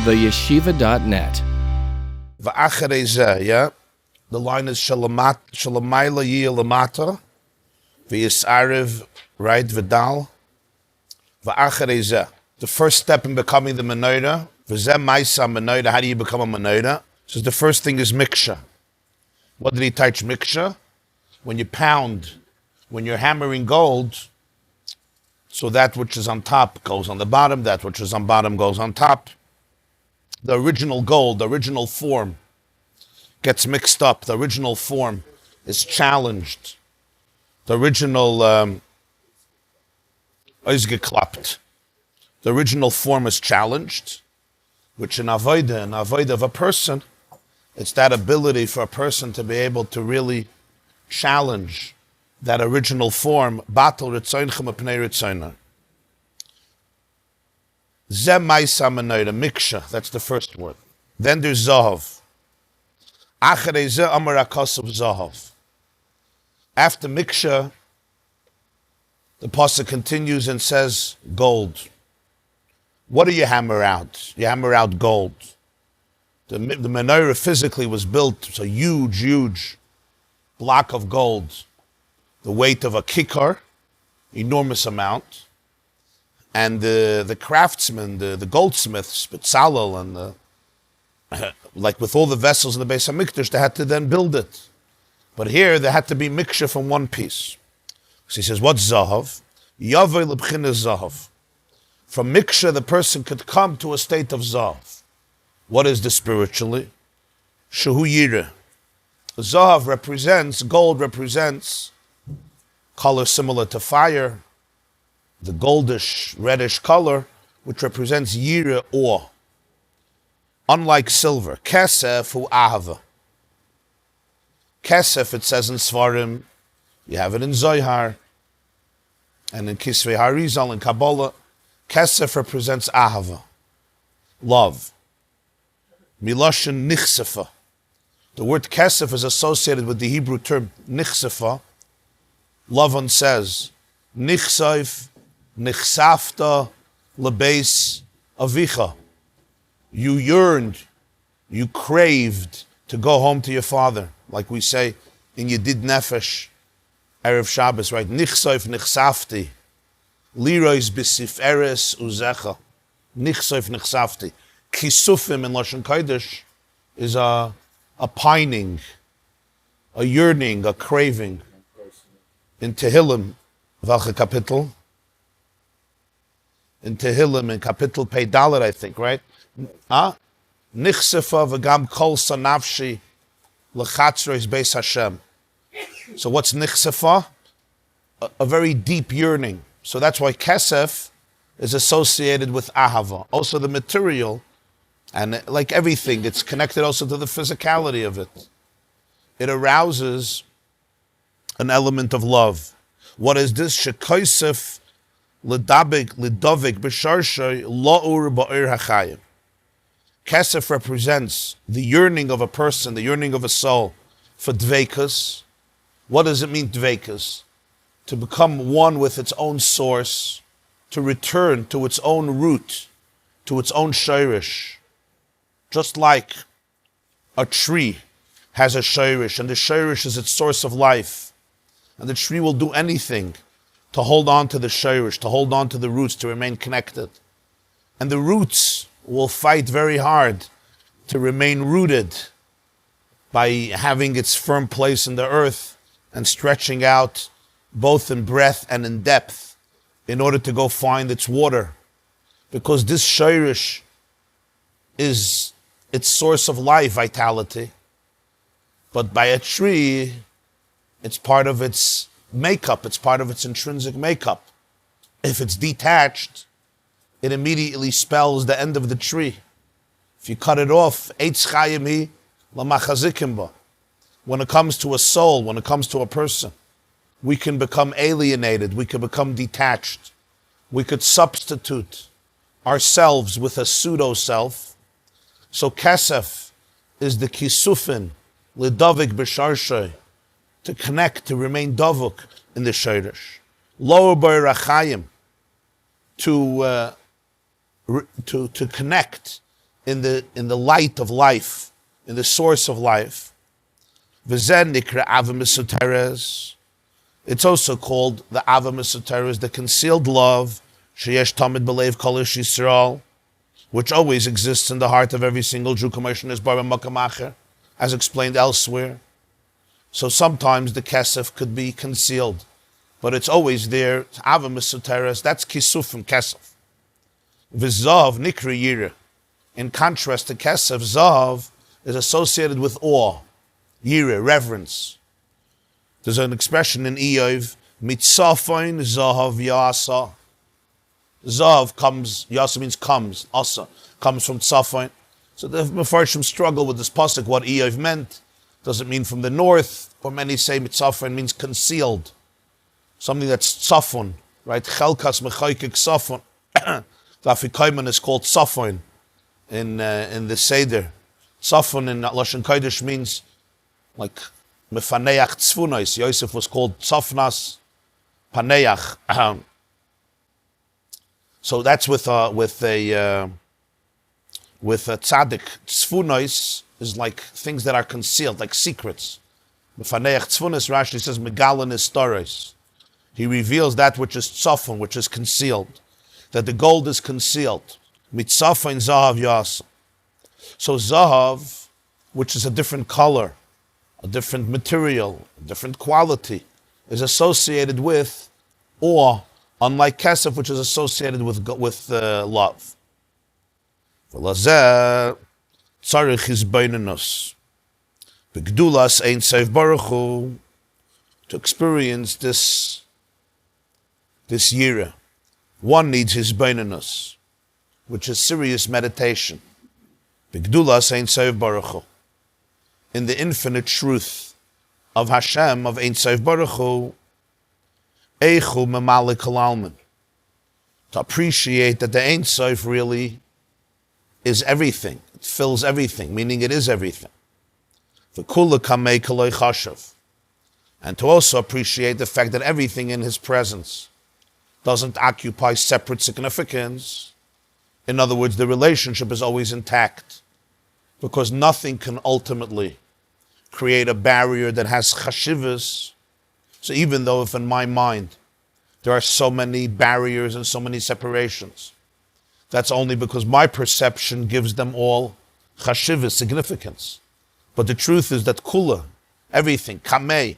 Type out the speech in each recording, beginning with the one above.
theyeshiva.net. V'acharei zeh, yeah? The line is shalamayla yiyeh lamata, v'yisarev, right, v'dal. V'acharei zeh. The first step in becoming the Hamenorah, v'zeh ma'isa Hamenorah, how do you become a Hamenorah? So the first thing is miksha. What did he teach miksha? When you pound, when you're hammering gold, so that which is on top goes on the bottom, that which is on bottom goes on top. The original gold, the original form, gets mixed up. The original form is challenged. The original ausgeklappt. The original form is challenged, which in avodah of a person, it's that ability for a person to be able to really challenge that original form. Batal ritzonchem apnei ritzoner. Zeh ma'isa Hamenorah, miksha, that's the first word. Then there's zahav. Acharei zeh amar hakosef zahav. After miksha, the pasuk continues and says gold. What do you hammer out? You hammer out gold. The Hamenorah physically was built, it's a huge block of gold. The weight of a kikar, enormous amount. And the craftsmen, the goldsmiths, Betzalel, and like with all the vessels in the Beis HaMikdash, they had to then build it. But here, there had to be miksha from one piece. So he says, what's zahav? Yavei lebchina zahav. From miksha, the person could come to a state of zahav. What is this spiritually? Shehu yireh. Zahav represents, gold represents color similar to fire, the goldish, reddish color, which represents yireh, awe. Unlike silver, kesef hu ahava. Kesef, it says in Svarim, you have it in Zohar, and in Kisvei Harizal, in Kabbalah, kesef represents ahava, love. Miloshin nichsefa. The word kesef is associated with the Hebrew term nichsefa. Lavan says, nichsaif nichsafta lebeis avicha. You yearned, you craved to go home to your father, like we say in Yedid Nefesh, Erev Shabbos, right? Nichsaif nichsafti, lirois b'siferes uzecha. Nichsaif nichsafti. Kisufim in Lashon Kodesh is a pining, a yearning, a craving. In Tehillim, welche Kapitel? In Tehillim, in Kapitel Pei Dalet, I think, right? Nichsefa v'gam kol sanavshi l'chatzreis beis Hashem. So what's nichsefa? A very deep yearning. So that's why Kesef is associated with ahava. Also the material, and like everything, it's connected also to the physicality of it. It arouses an element of love. What is this? Shekoisef lidavik b'sharshay la'ur ba'ir hachayim. Kesef represents the yearning of a person, the yearning of a soul for dveikus. What does it mean, dveikus? To become one with its own source, to return to its own root, to its own shirish. Just like a tree has a shirish, and the shirish is its source of life. And the tree will do anything to hold on to the shirish, to hold on to the roots, to remain connected. And the roots will fight very hard to remain rooted by having its firm place in the earth and stretching out both in breadth and in depth in order to go find its water. Because this shirish is its source of life, vitality. But by a tree, it's part of its makeup, it's part of its intrinsic makeup. If it's detached, it immediately spells the end of the tree. If you cut it off, eitz chayim hi l'machazikim ba. When it comes to a soul, when it comes to a person, we can become alienated, we can become detached. We could substitute ourselves with a pseudo-self. So Kesef is the kisufin, lidavik b'sharshay, to connect, to remain davuk in the shirish. Lower by rachayim, to connect in the light of life, in the source of life. V'zen nikra ava mesuteres. It's also called the ava mesuteres, the concealed love, sheyesh tamid b'leiv kol ish Yisrael, which always exists in the heart of every single Jew, as explained elsewhere. So sometimes the kesef could be concealed, but it's always there. Ava mesuteres, that's kisuf from kesef. V'zav nikra yira. In contrast to kesef, zav is associated with awe, yira, reverence. There's an expression in Eov, mitzafoin zahav yasa. Zav comes, yasa means comes, asa, comes from tzafoin. So the Mefarshim struggle with this pasuk, what Eov meant. Does it mean from the north? Or many say mitzafoin means concealed. Something that's tzafon, right? Chelkas mechaykik tzafon. The Afikoyman is called tzafon in the Seder. Tzafon in Lashon Kodesh means like mefaneach tzfunos. Yosef was called tzafnas paneach. So that's with a tzaddik. Tzfunos is like things that are concealed, like secrets. Mefaneach tzfunos, Rashi says megalan is stories. He reveals that which is tzafon, which is concealed. That the gold is concealed. Mitzafon zahav yasa. So zahav, which is a different color, a different material, a different quality, is associated with awe, unlike kesef, which is associated with love. V'lazeh tzarich hizbeinenus. B'gdulas ein seif baruch hu. To experience this yira, one needs hizbeinenus, which is serious meditation. B'gdulas ein seif baruch hu. In the infinite truth of Hashem, of Ein Sof Baruch Hu, Eichu Memalik Halalman, to appreciate that the Ein Sof really is everything. It fills everything, meaning it is everything. V'kula kamei kaloi chashav, and to also appreciate the fact that everything in His presence doesn't occupy separate significance. In other words, the relationship is always intact, because nothing can ultimately create a barrier that has chashivas. So even though if in my mind there are so many barriers and so many separations, that's only because my perception gives them all chashivas, significance. But the truth is that kula, everything, kamei,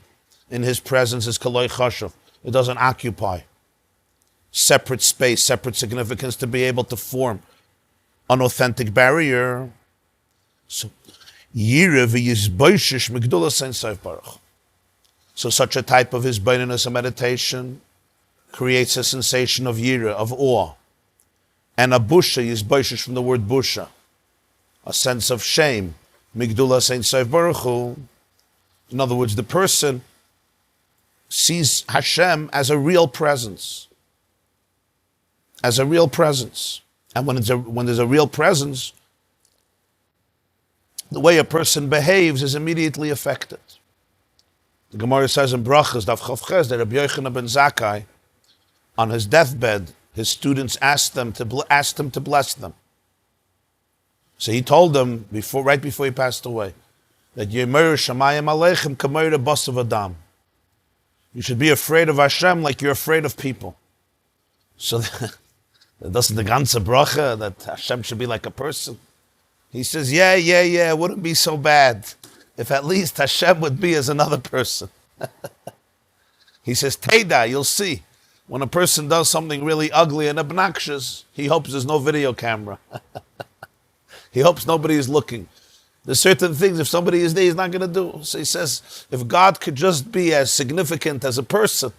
in His presence is kaloi chashav. It doesn't occupy separate space, separate significance to be able to form an authentic barrier. So, so such a type of hisbeinenus and meditation creates a sensation of yira, of awe. And a busha is boishish from the word busha, a sense of shame. Migdula Ein Sof Baruch Hu. In other words, the person sees Hashem as a real presence. As a real presence. And when there's a real presence, the way a person behaves is immediately affected. The Gemara says in Brachas, Daf Chavches, that Rabbi Yochanan ben Zakkai, on his deathbed, his students asked him to bless them. So he told them, right before he passed away, that Yemer Shamayim Aleichem Kameira Basav Adam. You should be afraid of Hashem like you're afraid of people. So that doesn't the ganze bracha that Hashem should be like a person. He says, yeah, it wouldn't be so bad if at least Hashem would be as another person. He says, Teda, you'll see. When a person does something really ugly and obnoxious, he hopes there's no video camera. He hopes nobody is looking. There's certain things, if somebody is there, he's not going to do. So he says, if God could just be as significant as a person,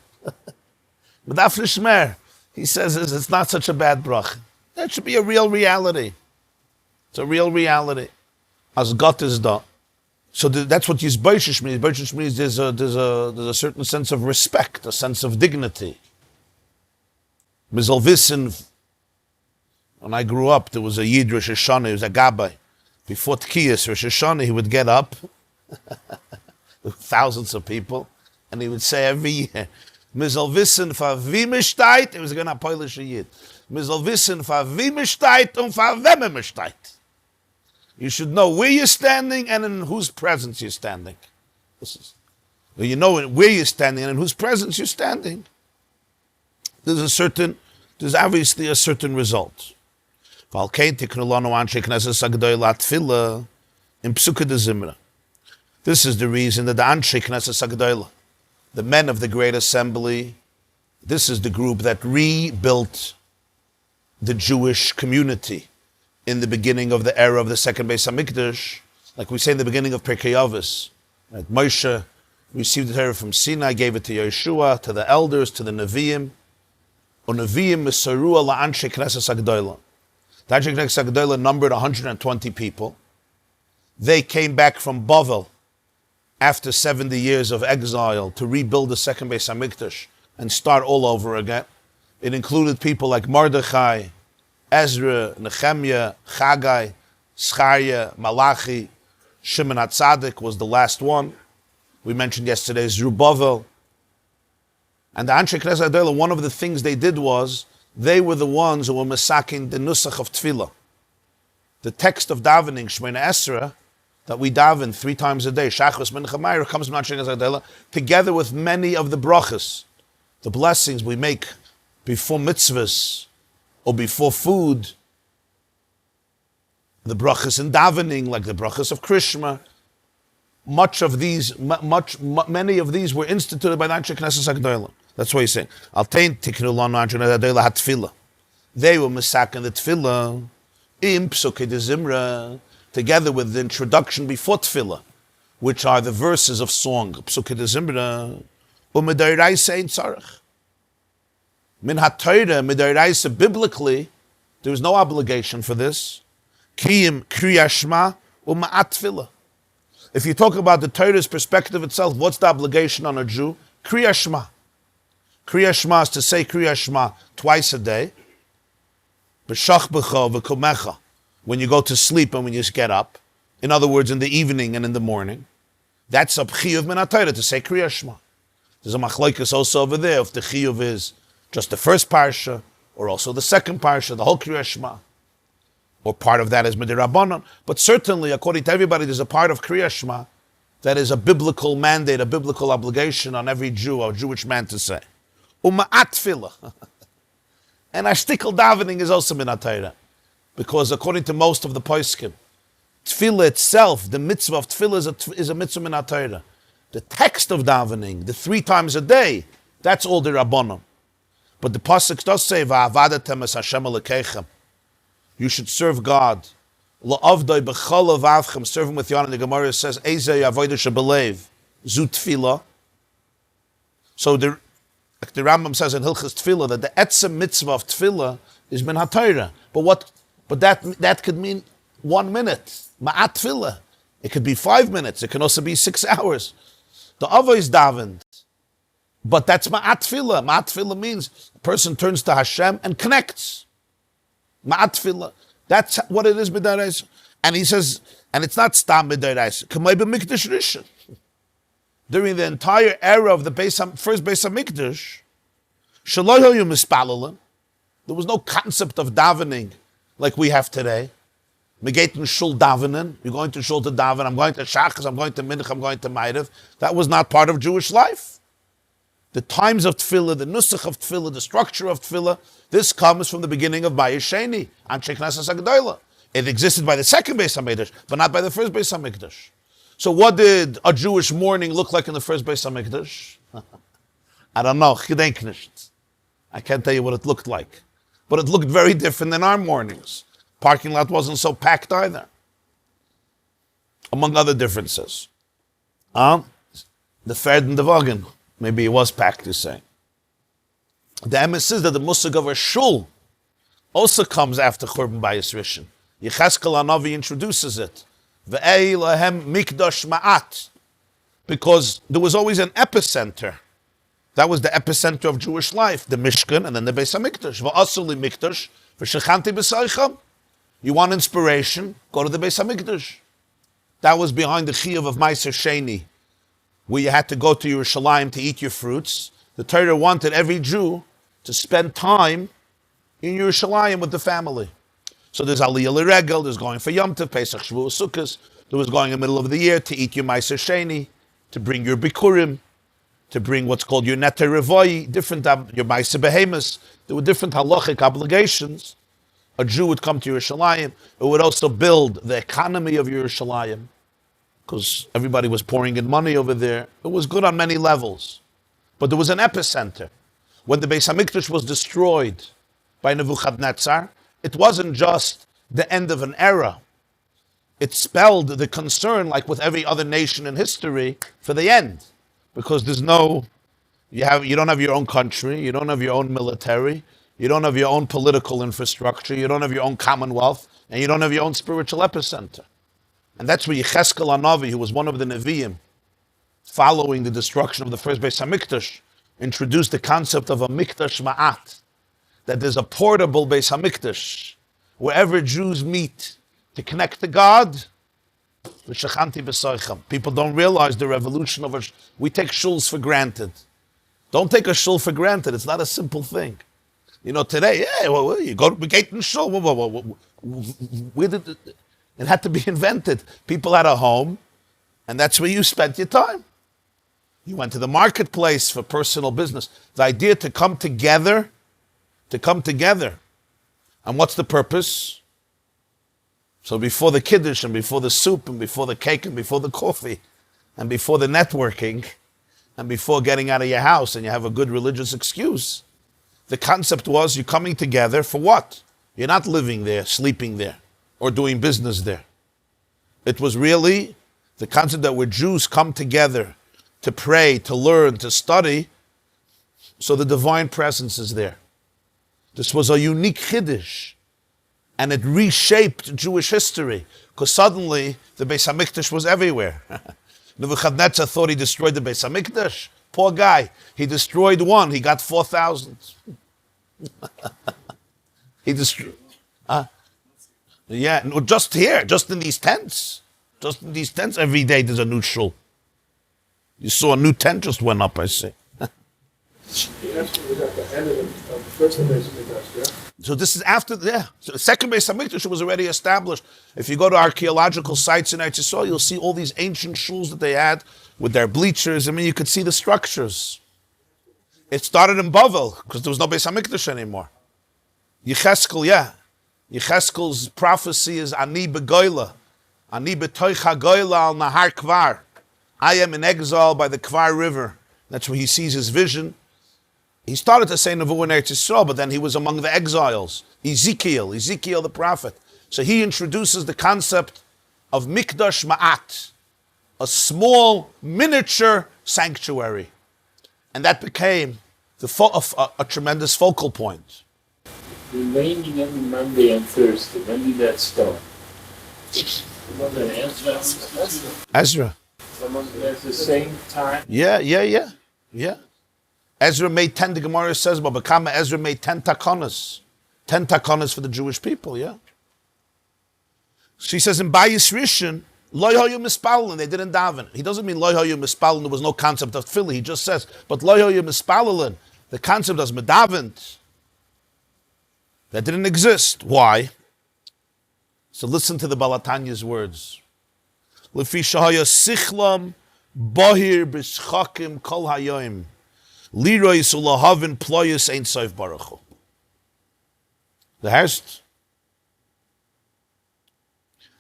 he says it's not such a bad brach. That should be a real reality. It's a real reality. As God is done. So that's what Yisboishish means. Yisboishish means there's a certain sense of respect, a sense of dignity. Mizal Visin, when I grew up, there was a Yid Rosh Hashanah, he was a Gabbai. Before Tkiyas, Rosh Hashanah, he would get up, thousands of people, and he would say every year, Mizal Visin fa vimeshteit, he was going to Polish a Yid. Mizal Visin fa vimeshteit und fa wememeshteit. You should know where you're standing and in whose presence you're standing. You know where you're standing and in whose presence you're standing. There's obviously a certain result. This is the reason that the Anshe Knesset Agdola, the men of the Great Assembly, this is the group that rebuilt the Jewish community in the beginning of the era of the second Beis HaMikdash, like we say in the beginning of Pirkei Avos. Right? Moshe received the Torah from Sinai, gave it to Yeshua, to the elders, to the Nevi'im. Nevi'im Mesarua la'anshe Knesset Agdola. The Anshe Knesset Agdola numbered 120 people. They came back from Bavel after 70 years of exile to rebuild the second Beis HaMikdash and start all over again. It included people like Mordechai, Ezra, Nehemiah, Chagai, Zechariah, Malachi. Shimon HaTzadik was the last one. We mentioned yesterday Zerubbabel. And the Anshe Knesset Agdola, one of the things they did was, they were the ones who were masaking the nusach of tefillah. The text of davening, Shemona Esrei, that we daven 3 times a day, Shachos, Mincha, Ma'ariv, comes from Anshe Knesset Agdola, together with many of the brachas, the blessings we make before mitzvahs, or before food, the brachas in davening, like the brachas of Krishma. Many of these were instituted by the Anshe Knesset Agdola. That's what he's saying. Altein tiknu lanu Anshe Knesset Agdola hatfila. They were misaking the tefillah im psukei de zimra, together with the introduction before tefillah, which are the verses of song. Psukei de zimra u'medayraisa ein tzarech. Min ha-Torah, midayraisa, biblically, there is no obligation for this. Kiyim kriya shma u'ma'at tefillah. If you talk about the Torah's perspective itself, what's the obligation on a Jew? Kriya Shema. Kriya Shema is to say Kriya Shema twice a day. B'shach b'cho v'komecha, when you go to sleep and when you get up. In other words, in the evening and in the morning. That's a chiyuv min ha-Torah, to say Kriya Shema. There's a machlokes also over there, if the chiyuv is just the first parsha, or also the second parsha, the whole Kriya Shema. Or part of that is Midirabbanan. But certainly, according to everybody, there's a part of Kriya Shema that is a biblical mandate, a biblical obligation on every Jew or Jewish man to say. Uma'at tefillah. And ashtikal davening is also min ha-Torah. Because according to most of the poskim, tefillah itself, the mitzvah of tefillah is a mitzvah min ha-Torah. The text of davening, the 3 times a day, that's all the Rabbanon. But the pasuk does say, Va'avadatem es Hashem Elokeichem. You should serve God. La'avdoi b'chol avavchem, serve him with your honor. The Gemara says, Eizei avodah shebelev, zu tefillah. So the Rambam says in Hilchas Tefillah that the etzem mitzvah of tefillah is min ha-Torah. But that could mean 1 minute. Ma'at tefillah. It could be 5 minutes. It can also be 6 hours. The avo is davened. But that's ma'at tefillah. Ma'at tefillah means a person turns to Hashem and connects. Ma'at tefillah. That's what it is b'daraisa. And he says, and it's not stam b'daraisa. K'may b'mikdash rishon. During the entire era of the first Beis HaMikdash, shelo hayu mispalalim, there was no concept of davening like we have today. Megaten Shul davening. You're going to Shul to daven. I'm going to Shachas. I'm going to Mincha. I'm going to Ma'ariv. That was not part of Jewish life. The times of tefillah, the nusach of tefillah, the structure of tefillah, this comes from the beginning of Bayis Sheni, Anshe Knesset Agdola. It existed by the second Beis HaMikdash, but not by the first Beis HaMikdash. So what did a Jewish morning look like in the first Beis HaMikdash? I don't know. I can't tell you what it looked like. But it looked very different than our mornings. Parking lot wasn't so packed either. Among other differences. The Ferd and the Wagen. Maybe it was packed, you say. The emes is that the musig of a shul also comes after Churban Bayis Rishon. Yecheskel Hanavi introduces it. Ve'ei lahem mikdash ma'at. Because there was always an epicenter. That was the epicenter of Jewish life. The Mishkan and then the Beis HaMikdash. V'asuli mikdash v'shechanti b'saycham. You want inspiration? Go to the Beis HaMikdash. That was behind the chiyuv of Maaser Sheni, where you had to go to Yerushalayim to eat your fruits. The Torah wanted every Jew to spend time in Yerushalayim with the family. So there's Aliyah L'Regel, there's going for Yom Tov, Pesach, Shavuos, Sukkot. There was going in the middle of the year to eat your Maaseh Sheni, to bring your Bikurim, to bring what's called your Nete Revoi, different, your Maaseh Behemoths. There were different halachic obligations. A Jew would come to Yerushalayim. It would also build the economy of Yerushalayim, because everybody was pouring in money over there. It was good on many levels. But there was an epicenter. When the Beis HaMikdash was destroyed by Nebuchadnezzar, it wasn't just the end of an era. It spelled the concern, like with every other nation in history, for the end. Because there's no, you don't have your own country, you don't have your own military, you don't have your own political infrastructure, you don't have your own commonwealth, and you don't have your own spiritual epicenter. And that's where Yecheskel HaNavi, who was one of the Nevi'im, following the destruction of the first Beis HaMikdash, introduced the concept of a Mikdash Ma'at, that there's a portable Beis HaMikdash, wherever Jews meet to connect to God. People don't realize the revolution of we take shuls for granted. Don't take a shul for granted. It's not a simple thing. You know, today, you go to gate and shul. Where did it had to be invented? People had a home, and that's where you spent your time. You went to the marketplace for personal business. The idea to come together. And what's the purpose? So before the kiddush and before the soup and before the cake and before the coffee and before the networking and before getting out of your house and you have a good religious excuse, the concept was you're coming together for what? You're not living there, sleeping there, or doing business there. It was really the concept that where Jews come together to pray, to learn, to study, so the divine presence is there. This was a unique chiddush, and it reshaped Jewish history, because suddenly the Beis HaMikdash was everywhere. Nebuchadnezzar thought he destroyed the Beis HaMikdash. Poor guy. He destroyed one. He got 4,000. He destroyed. Yeah, no, just here, just in these tents. Just in these tents, every day there's a new shul. You saw a new tent just went up, I see. So this is after, So the second Beis HaMikdash was already established. If you go to archaeological sites in Eretz Yisrael, you'll see all these ancient shuls that they had with their bleachers. I mean, you could see the structures. It started in Bavel, because there was no Beis HaMikdash anymore. Yecheskel's prophecy is Ani begoila. Ani betoicha goila al nahar kvar. I am in exile by the Kvar River. That's where he sees his vision. He started to say Nevuah in Eretz Yisrael, but then he was among the exiles. Ezekiel the prophet. So he introduces the concept of Mikdash Ma'at, a small, miniature sanctuary. And that became a tremendous focal point. Remaining every Monday and Thursday. When did that start? Ezra. At the same time? Yeah. Ezra made 10, the Gemara says, but Bakama Ezra made 10 takonas. 10 takonas for the Jewish people, yeah. She says in Bayis Rishon, Lo hoyu mispalin, they didn't daven. He doesn't mean Lo hoyu mispalin, there was no concept of tefillah. He just says, but Lo hoyu mispalin, the concept of medavent, that didn't exist. Why? So listen to the Balatanya's words. Lefi shahaya sichlam bahir b'shchakim kol hayoim liroy sulahavin ployus ein soif baruch hu. The Herst.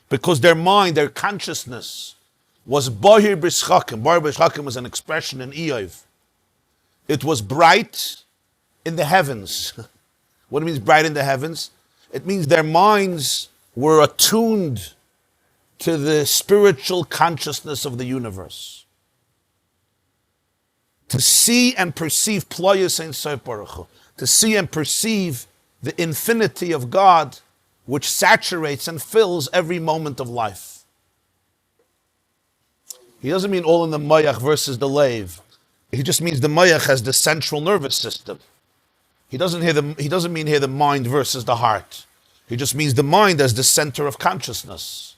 Because their mind, their consciousness was bahir b'shchakim. Bahir b'shchakim was an expression in Eov. It was bright in the heavens. What it means bright in the heavens? It means their minds were attuned to the spiritual consciousness of the universe. To see and perceive Ployus Ein Sof Baruch Hu, to see and perceive the infinity of God, which saturates and fills every moment of life. He doesn't mean all in the Mayach versus the Leiv. He just means the Mayach as the central nervous system. He doesn't mean here the mind versus the heart. He just means the mind as the center of consciousness.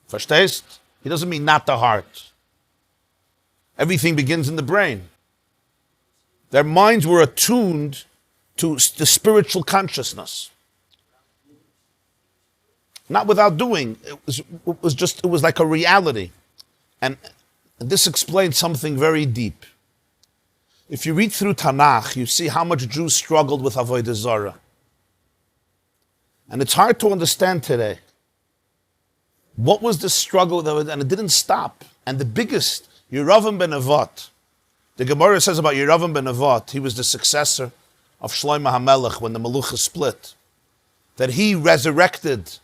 Verstehst? He doesn't mean not the heart. Everything begins in the brain. Their minds were attuned to the spiritual consciousness. not without doing. It was like a reality. And this explains something very deep. If you read through Tanakh, you see how much Jews struggled with Avodah Zarah. And it's hard to understand today. What was the struggle with Avodah? And it didn't stop. And the biggest, Yeravim ben Nevat, the Gemara says about Yeravim ben Nevat, he was the successor of Shlomo HaMelech when the Melucha split, that he resurrected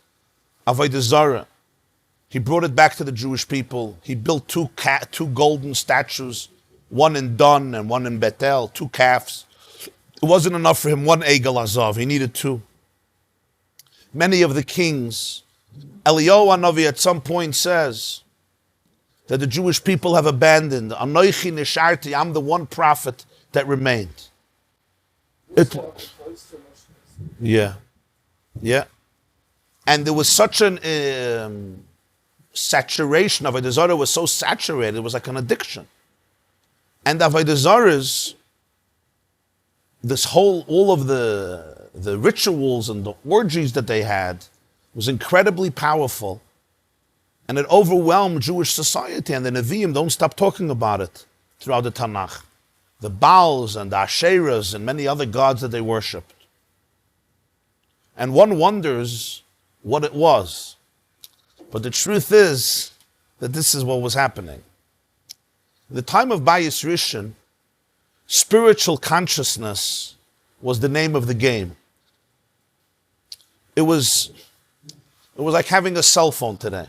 Avodah Zarah. He brought it back to the Jewish people. He built two golden statues, one in Dan and one in Bethel, two calves. It wasn't enough for him, one Egel Azav. He needed two. Many of the kings, Eliyahu Hanavi at some point says that the Jewish people have abandoned. Anoichi nisharti, I'm the one prophet that remained. Yeah. And there was such an saturation. Avodah Zarah was so saturated, it was like an addiction. And Avodah Zarah's, all of the rituals and the orgies that they had was incredibly powerful. And it overwhelmed Jewish society. And the Nevi'im don't stop talking about it throughout the Tanakh. The Baals and the Asherahs and many other gods that they worshipped. And one wonders what it was. But the truth is that this is what was happening. In the time of Bayis Rishon, spiritual consciousness was the name of the game. It was like having a cell phone today.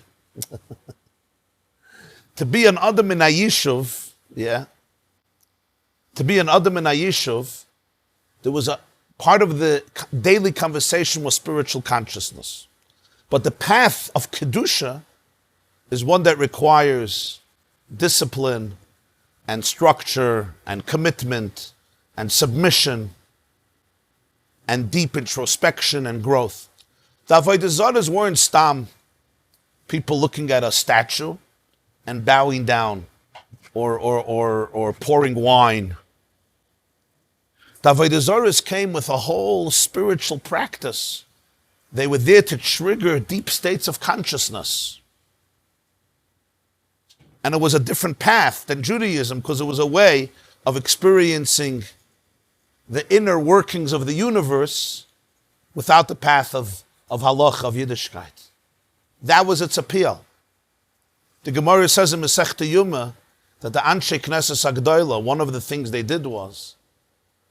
To be an Adam in Ayishuv, to be an Adam in Ayishuv, there was a part of the daily conversation was spiritual consciousness. But the path of Kedusha is one that requires discipline and structure and commitment and submission and deep introspection and growth. The Avodah Zarahs weren't stam, people looking at a statue and bowing down or pouring wine. The Avodah Zarahs came with a whole spiritual practice. They were there to trigger deep states of consciousness. And it was a different path than Judaism because it was a way of experiencing the inner workings of the universe without the path of halacha, of Yiddishkeit. That was its appeal. The Gemara says in Masechta Yuma that the Anshe Knesset Agdoila, one of the things they did was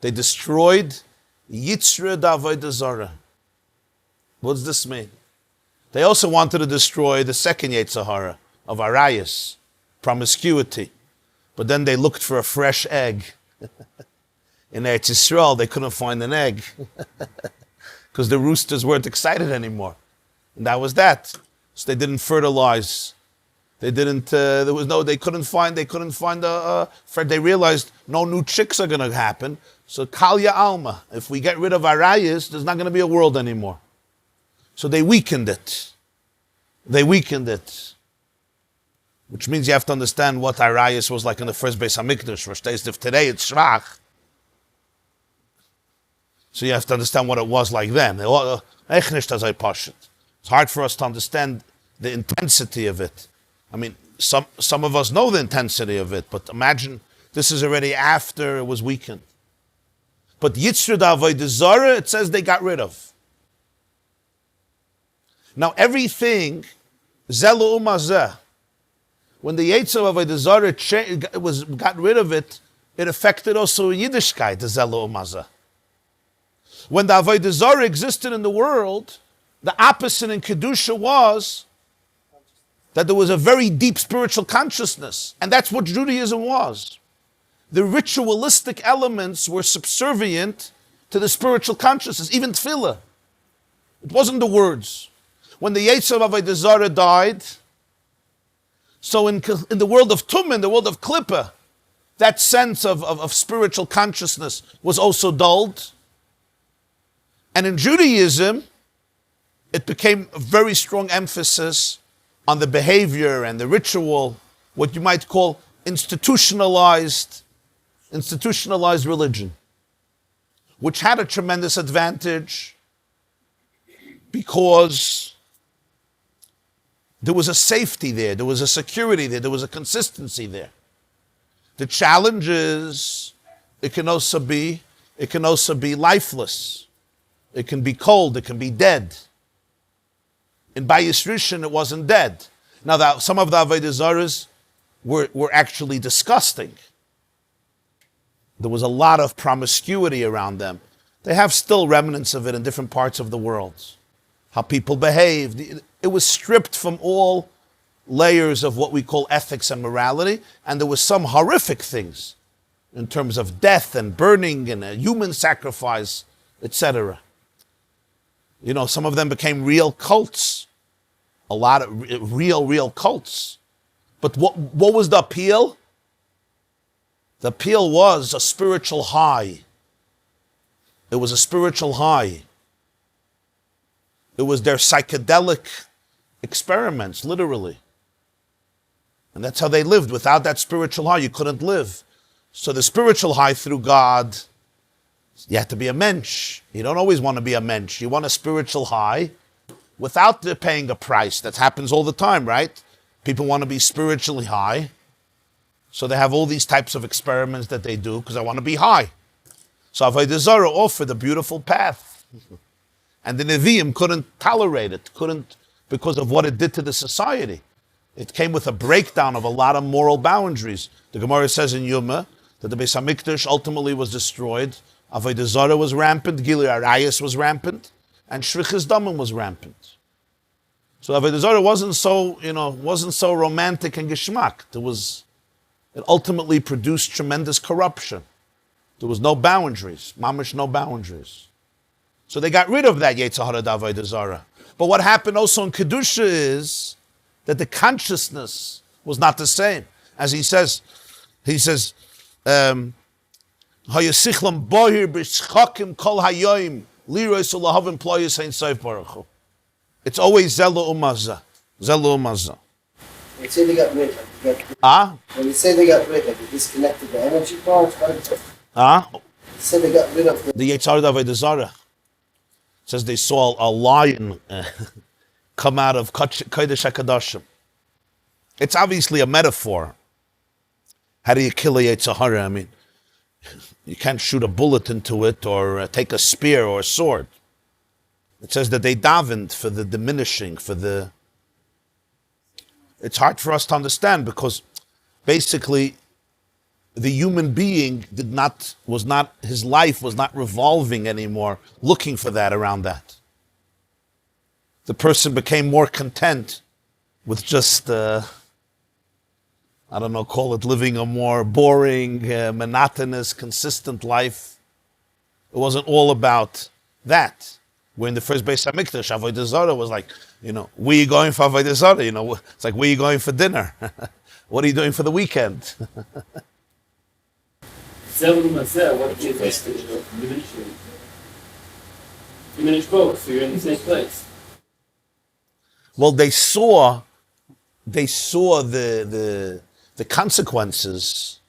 they destroyed Yitzra Avodah Zarah. What does this mean? They also wanted to destroy the second Yetzer Hara of Arayas, promiscuity. But then they looked for a fresh egg. In Eretz Yisrael, they couldn't find an egg because the roosters weren't excited anymore. And that was that. So they didn't fertilize. They couldn't find they realized no new chicks are going to happen. So Kalya Alma, if we get rid of Arayas, there's not going to be a world anymore. So they weakened it. Which means you have to understand what Arayas was like in the first Beis HaMikdash. If today it's Shrach, so you have to understand what it was like then. It's hard for us to understand the intensity of it. I mean, some of us know the intensity of it, but imagine this is already after it was weakened. But Yitzra Avodah Zarah, it says they got rid of. Now everything, Zelu Umazeh, when the Yetzer of Avodah Zarah got rid of it, it affected also Yiddishkeit, the Zelu Umazeh. When the Avodah Zarah existed in the world, the opposite in Kedusha was that there was a very deep spiritual consciousness. And that's what Judaism was. The ritualistic elements were subservient to the spiritual consciousness, even tefillah. It wasn't the words. When the Yetzer of Avodah Zarah died, so in the world of Tumah, in the world of Klippa, that sense of spiritual consciousness was also dulled. And in Judaism, it became a very strong emphasis on the behavior and the ritual, what you might call institutionalized religion, which had a tremendous advantage because There was a safety there. There was a security there. There was a consistency there. The challenge is it can also be lifeless. It can be cold. It can be dead. In Bayis Rishon, it wasn't dead. Now, some of the Avodah Zaras were actually disgusting. There was a lot of promiscuity around them. They have still remnants of it in different parts of the world. How people behaved. It was stripped from all layers of what we call ethics and morality, and there was some horrific things in terms of death and burning and human sacrifice, etc. You know, some of them became real cults. A lot of real cults. But what was the appeal? The appeal was a spiritual high. It was a spiritual high. It was their psychedelic experiments, literally. And that's how they lived. Without that spiritual high, you couldn't live. So the spiritual high through God, you have to be a mensch. You don't always want to be a mensch. You want a spiritual high without paying a price. That happens all the time, right? People want to be spiritually high. So they have all these types of experiments that they do because I want to be high. So Avodah Zarah offered a beautiful path. And the Nevi'im couldn't tolerate it, because of what it did to the society. It came with a breakdown of a lot of moral boundaries. The Gemara says in Yuma that the Beis HaMikdash ultimately was destroyed. Avodah Zarah was rampant, Gilui Arayos was rampant, and Shrichas Damim was rampant. So Avodah Zarah wasn't so romantic and geschmack. It ultimately produced tremendous corruption. There was no boundaries, mamish no boundaries. So they got rid of that Yetzer Hara Avodah Zarah. But what happened also in Kedusha is that the consciousness was not the same. As he says, Hayasichlam bohir b'shchakim kol hayoim liroy sulahavim ployus hein soif baruch hu. It's always zelu umaza. When you say they got rid when you say they got rid of, they disconnected the energy part, right? You said they got rid of the Yetzer Hara Avodah Zarah. It says they saw a lion come out of Kodesh HaKadoshim. It's obviously a metaphor. How do you kill a Yetzer Hara? I mean, you can't shoot a bullet into it or take a spear or a sword. It says that they davened for the diminishing, It's hard for us to understand because basically the human being his life was not revolving anymore, looking for that around that. The person became more content with just, call it living a more boring, monotonous, consistent life. It wasn't all about that. Where in the first Beis HaMikdash, Avodah Zarah was like, where are you going for Avodah Zarah? It's like, where are you going for dinner? What are you doing for the weekend? What is diminish both, so you're in the same place. Well, they saw the consequences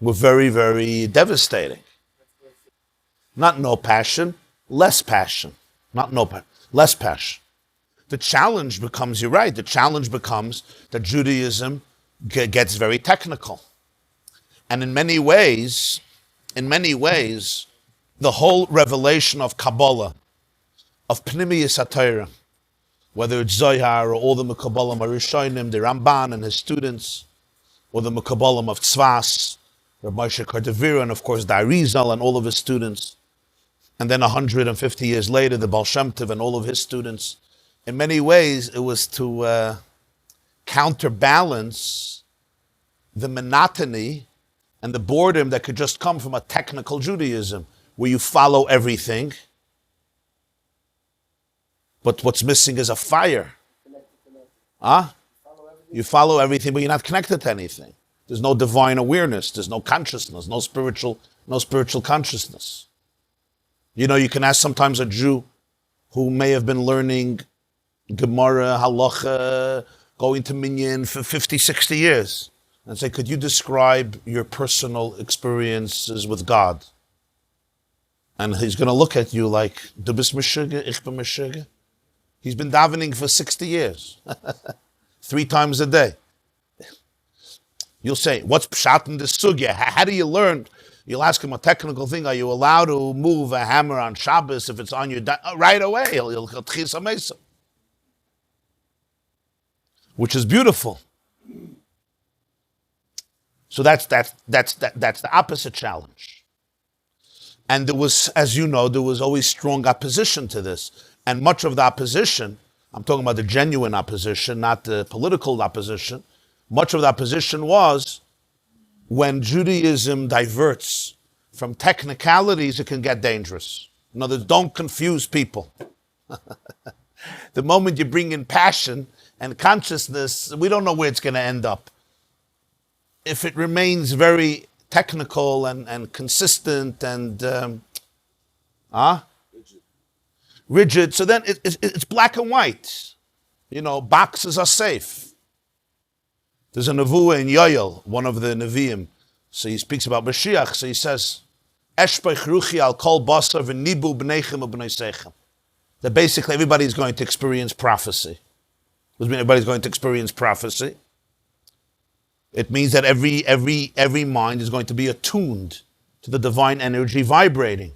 were very, very devastating. Not no passion, less passion. Not no passion, less passion. The challenge becomes, you're right, the challenge becomes that Judaism gets very technical. And in many ways, the whole revelation of Kabbalah, of Pnimiyus HaTorah, whether it's Zohar or all the Mekabalim Arishonim, the Ramban and his students, or the Mekabalim of Tzvas, Rabbi Moshe Kardavira, and of course the Arizal and all of his students, and then 150 years later, the Baal Shem Tov and all of his students. In many ways, it was to counterbalance the monotony and the boredom that could just come from a technical Judaism, where you follow everything, but what's missing is a fire. You follow everything, but you're not connected to anything. There's no divine awareness. There's no consciousness, no spiritual consciousness. You can ask sometimes a Jew who may have been learning Gemara, Halacha, going to Minyan for 50, 60 years, and say, could you describe your personal experiences with God? And he's going to look at you like, du bist mishuge, ich bin mishuge. He's been davening for 60 years. 3 times a day. You'll say, what's pshat in this sugya? How do you learn? You'll ask him a technical thing. Are you allowed to move a hammer on Shabbos if it's on your... right away, he'll tchis ha-mesa. Which is beautiful. So that's the opposite challenge. And there was, as you know, there was always strong opposition to this. And much of the opposition, I'm talking about the genuine opposition, not the political opposition, much of the opposition was when Judaism diverts from technicalities, it can get dangerous. In other words, don't confuse people. The moment you bring in passion and consciousness, we don't know where it's going to end up. If it remains very technical and consistent and rigid, so then it's black and white. You know, boxes are safe. There's a nevuah in Yoel, one of the Nevi'im. So he speaks about Mashiach. So he says, Eshpech ruchi al kol basar v'nibu b'neichem u'b'neisechem. That basically everybody's going to experience prophecy. Does mean everybody's going to experience prophecy? It means that every mind is going to be attuned to the divine energy vibrating.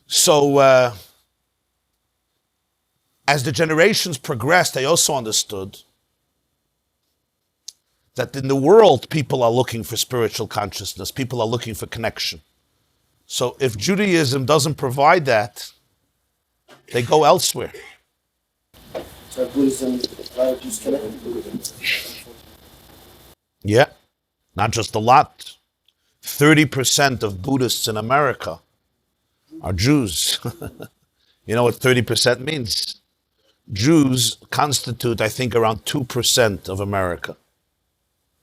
So as the generations progressed, they also understood that in the world, people are looking for spiritual consciousness. People are looking for connection. So if Judaism doesn't provide that, they go elsewhere. So Buddhism is connected to Buddhism. Yeah, not just a lot. 30% of Buddhists in America are Jews. You know what 30% means? Jews constitute, I think, around 2% of America.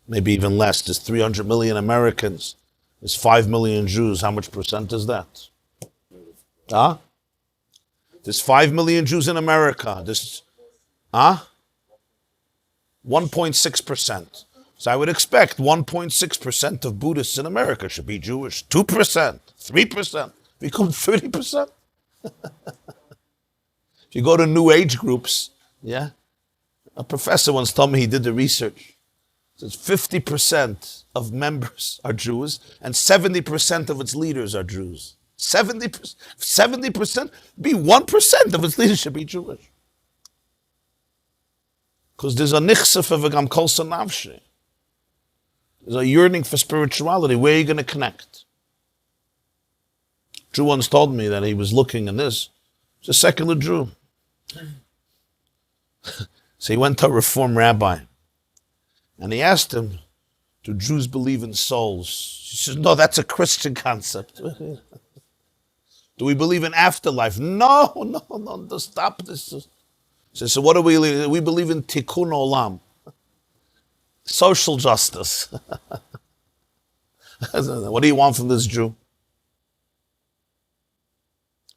Maybe even less. There's 300 million Americans. There's 5 million Jews. How much percent is that? There's 5 million Jews in America. There's 1.6%. So I would expect 1.6% of Buddhists in America should be Jewish. 2%, 3%, become 30%. If you go to New Age groups, a professor once told me he did the research. Says 50% of members are Jews and 70% of its leaders are Jews. 70%, be 1% of its leaders should be Jewish. Because there's a nichsef of a gam kol nafshi. There's a yearning for spirituality. Where are you going to connect? Jew once told me that he was looking in this. He's a secular Jew. So he went to a Reform rabbi. And he asked him, do Jews believe in souls? He says, no, that's a Christian concept. Do we believe in afterlife? No, stop this. He says, so what do we believe? We believe in tikkun olam. Social justice. What do you want from this Jew?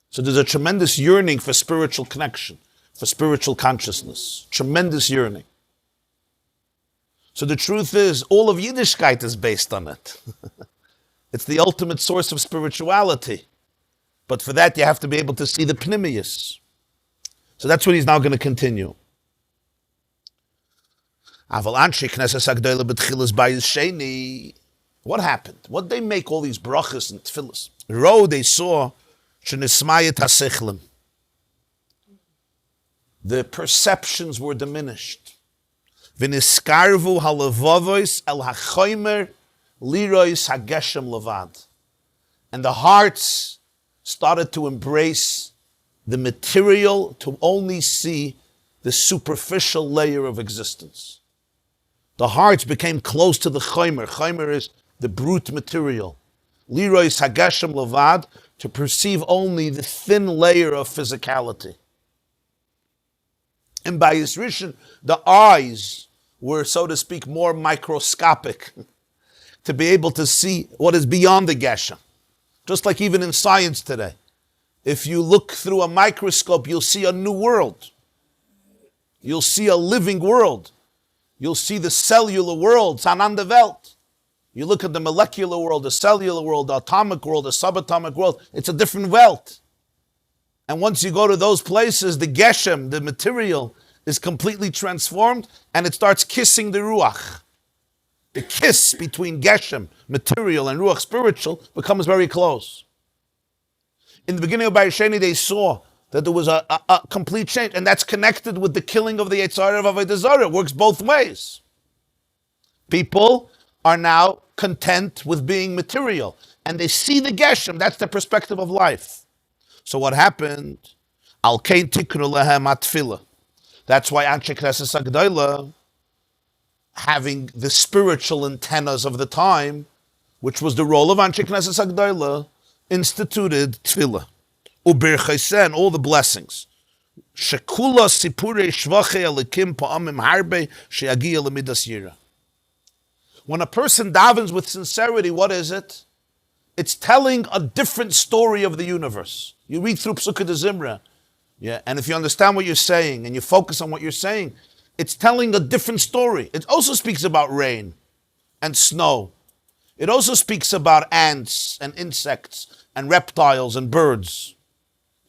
So there's a tremendous yearning for spiritual connection, for spiritual consciousness. Tremendous yearning. So the truth is, all of Yiddishkeit is based on it. It's the ultimate source of spirituality. But for that, you have to be able to see the pnimius. So that's what he's now going to continue. What happened? What did they make all these brachas and tefillas? They saw the perceptions were diminished. V'niskarvu halavovois el hachoymer lirois hageshem levad. And the hearts started to embrace the material to only see the superficial layer of existence. The hearts became close to the choymer. Choymer is the brute material. Lirois hageshem levad, to perceive only the thin layer of physicality. And by his rishon, the eyes were, so to speak, more microscopic, to be able to see what is beyond the geshem. Just like even in science today. If you look through a microscope, you'll see a new world. You'll see a living world. You'll see the cellular world, Ananda Welt. You look at the molecular world, the cellular world, the atomic world, the subatomic world, it's a different Welt. And once you go to those places, the geshem, the material, is completely transformed, and it starts kissing the ruach. The kiss between geshem, material, and ruach, spiritual, becomes very close. In the beginning of Bayesheni, they saw that there was a complete change, and that's connected with the killing of the Yetzirah of Avodah Zarah. It works both ways. People are now content with being material, and they see the geshem. That's the perspective of life. So what happened? Al kein tiknu lehem atfila. That's why Anshe Knesset Agdayla, having the spiritual antennas of the time, which was the role of Anshe Knesset Agdayla, instituted tefillah. Ubir chaysen, all the blessings. Shekula sipurei shvachei alikim pa'amim harbe she'agiya lemidas yira. When a person davens with sincerity, what is it? It's telling a different story of the universe. You read through Psukah de Zimra, and if you understand what you're saying and you focus on what you're saying, it's telling a different story. It also speaks about rain and snow. It also speaks about ants and insects and reptiles and birds.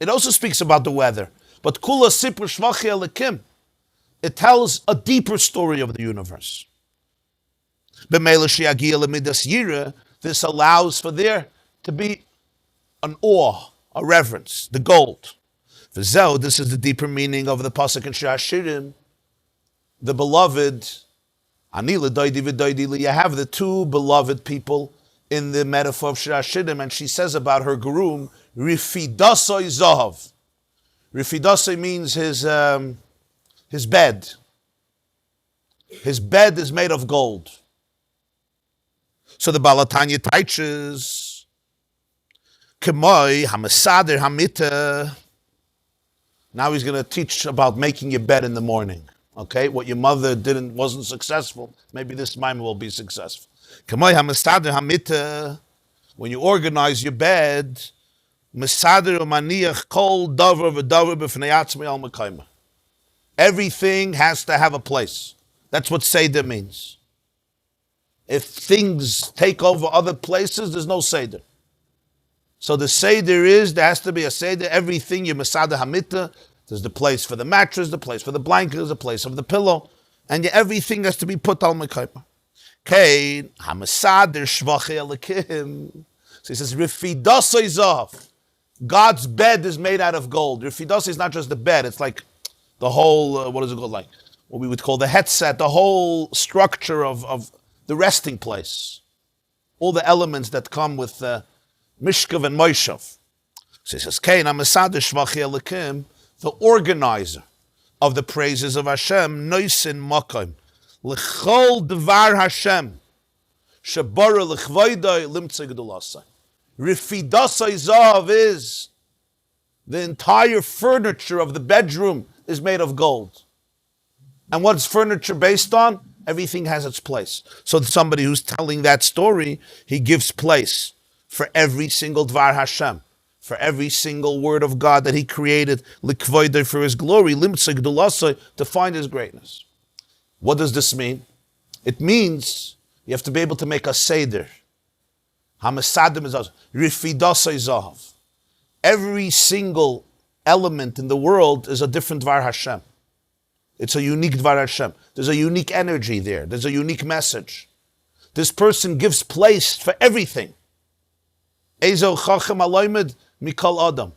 It also speaks about the weather. But Kula Sipur Shvachi Elikim, it tells a deeper story of the universe. This allows for there to be an awe, a reverence, the gold. This is the deeper meaning of the pasuk in Shir Hashirim. The beloved, you have the two beloved people in the metaphor of Shir Hashirim, and she says about her groom, Rifidasoi Zahav. Rifidasoi means his bed. His bed is made of gold. So the Balatanya teaches, Kemoi Hamasader Hamita. Now he's going to teach about making your bed in the morning. Okay, what your mother wasn't successful, maybe this mime will be successful. Kemoi Hamasader Hamita. When you organize your bed, Masader Maniach Kol Davar v'Davar b'Fnei Atzmei al Mekayma. Everything has to have a place. That's what Seder means. If things take over other places, there's no Seder. So the Seder there has to be a Seder. Everything, your Masada Hamita, there's the place for the mattress, the place for the blanket, the place of the pillow, and everything has to be put al Mekayma. Okay, Hamasader Shvachi Elikim. So he says, Rifidasoi Zav. God's bed is made out of gold. Rifidasoi is not just the bed, it's like the whole, what is it called, like what we would call the headset, the whole structure of the resting place. All the elements that come with Mishkav and Moishav. So he says, Kain Hamasader Shvachi Elikim, the organizer of the praises of Hashem, Noisin Makim, L'chol Devar Hashem, Shabara L'chvaydai Limtzei Gedulasai. Rifidasai Zav is the entire furniture of the bedroom is made of gold. And what's furniture based on? Everything has its place. So somebody who's telling that story, he gives place for every single Dvar Hashem, for every single word of God that he created, L'kvoidai, for his glory, Limtzei Gedulasai, to find his greatness. What does this mean? It means you have to be able to make a Seder. Hamasadim is Rifidasai Zahav. Every single element in the world is a different Dvar Hashem. It's a unique Dvar Hashem. There's a unique energy there. There's a unique message. This person gives place for everything. Ezo Chachem Aloymed Mikal Adam.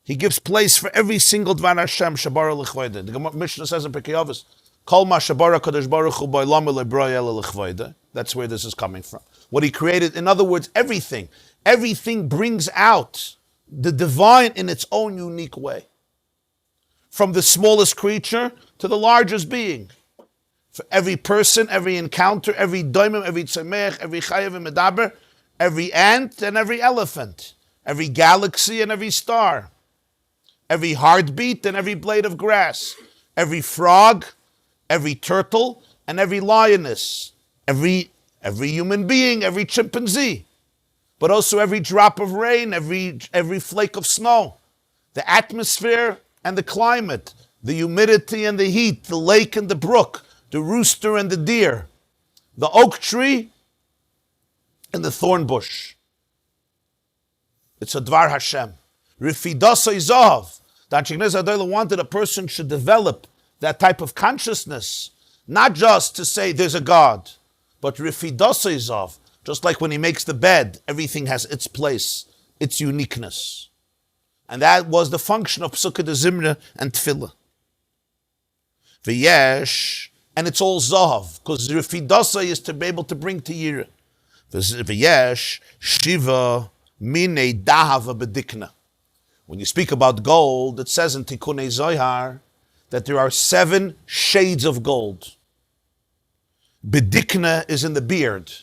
He gives place for every single Dvar Hashem Shabara L'chvayda. The Mishnah says in Pirkei Avos, Kol Ma Shabara Kadosh Baruch Hu Ba'olam Le'broi Ela L'chvayda. That's where this is coming from. What he created, in other words, everything brings out the divine in its own unique way. From the smallest creature to the largest being. For every person, every encounter, every doimim, every tzemeach, every chayav and medaber, every ant and every elephant, every galaxy and every star, every heartbeat and every blade of grass, every frog, every turtle, and every lioness, every human being, every chimpanzee, but also every drop of rain, every flake of snow, the atmosphere and the climate, the humidity and the heat, the lake and the brook, the rooster and the deer, the oak tree and the thorn bush. It's a Dvar Hashem. Rifidasai Zahav. The Anshei Knesset wanted a person should develop that type of consciousness, not just to say there's a God, but rifidosizov, just like when he makes the bed, everything has its place, its uniqueness. And that was the function of Pesukei de Zimra and Tefillah. V'yesh, and it's all Zahav, because rifidosai is to be able to bring to Yira. V'yesh, Shiva, Mine, Dahava, Bedikna. When you speak about gold, it says in Tikkunei Zohar that there are 7 shades of gold. Bedikna is in the beard.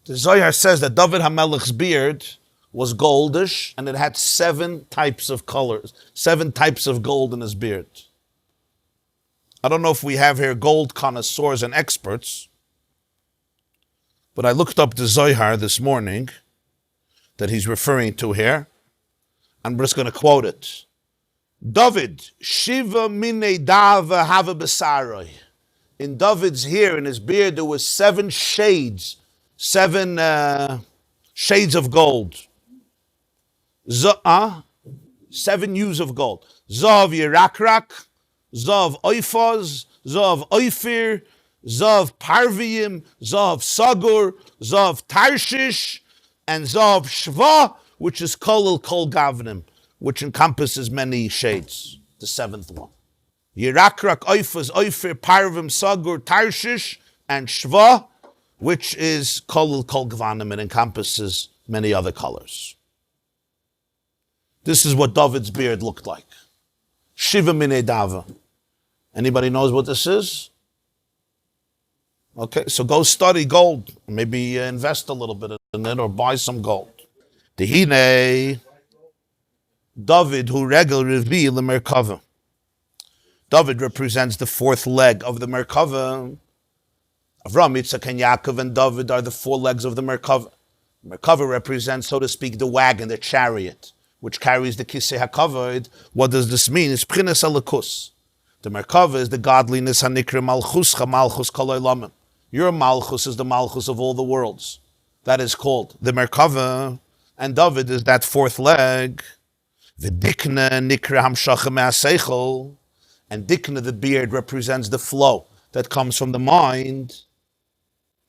The Zohar says that David HaMelech's beard was goldish, and it had 7 types of colors, 7 types of gold in his beard. I don't know if we have here gold connoisseurs and experts, but I looked up the Zohar this morning that he's referring to here. I'm just going to quote it. David, Shiva mine dava hava besaroi. In David's hair, in his beard, there was 7 shades, 7 shades of gold. 7 hues of gold. Zav Yerakrak, Zav Oifaz, Zav Oifir, Zav Parviim, Zav Sagur, Zav Tarshish, and Zav Shva, which is Kolel Kol Gavnim, which encompasses many shades, the 7th one. Yerakrak, Oifaz, Oifir, Parvim, Sagur, Tarshish, and Shva, which is Kolel Kol Gavanim, and encompasses many other colors. This is what David's beard looked like. Shiva Mine Dava. Anybody knows what this is? Okay, so go study gold. Maybe invest a little bit in it or buy some gold. Tehine David hu regel revi lemerkava. David represents the 4th leg of the Merkava. Avram, Yitzchak, and Yaakov and David are the 4 legs of the Merkava. Merkava represents, so to speak, the wagon, the chariot, which carries the Kisei HaKavod. What does this mean? It's P'chinas Elikus. The Merkava is the godliness Hanikra Malchuscha, Malchus Kol Olamim. Your Malchus is the Malchus of all the worlds. That is called the Merkava, and David is that 4th leg. The Dikna Nikra Hamshacha Me'aseichel, and Dikna, the beard, represents the flow that comes from the mind.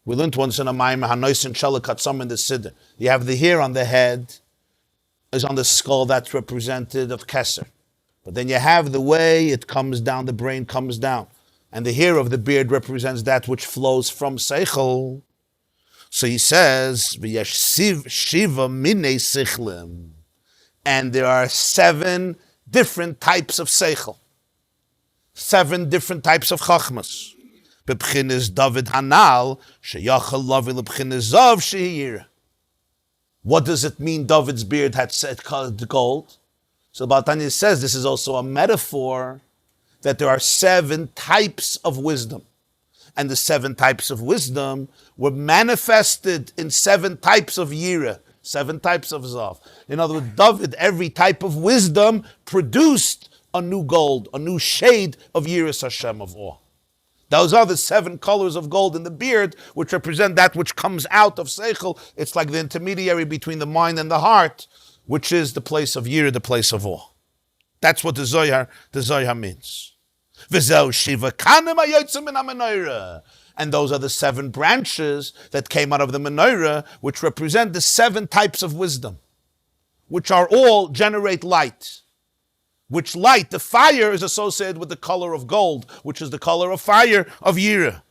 We learned once in a Maimah, Hanoisin Shalakatzam in the Siddur. You have the hair on the head, is on the skull, that's representative of Kesef. But then you have the way it comes down, the brain comes down. And the hair of the beard represents that which flows from Seichel. So he says, V'yesh Shiva Minei Sichlim. And there are 7 different types of Seichel. 7 different types of Chachmas. B'pchinis David Hanal, Sheyachal Lavi L'pchinis Zav Shehir. What does it mean David's beard had set colored gold? So Baltanya says this is also a metaphor that there are 7 types of wisdom. And the 7 types of wisdom were manifested in 7 types of Yira, 7 types of Zav. In other words, David, every type of wisdom produced a new gold, a new shade of Yiras Hashem, of awe. Those are the 7 colors of gold in the beard, which represent that which comes out of Seichel. It's like the intermediary between the mind and the heart, which is the place of Yira, the place of awe. That's what the Zohar means. V'zeu Shiva Kanim hayotzim min Hamenorah. And those are the 7 branches that came out of the menorah, which represent the 7 types of wisdom, which are all generate light. Which light, the fire, is associated with the color of gold, which is the color of fire of Yira.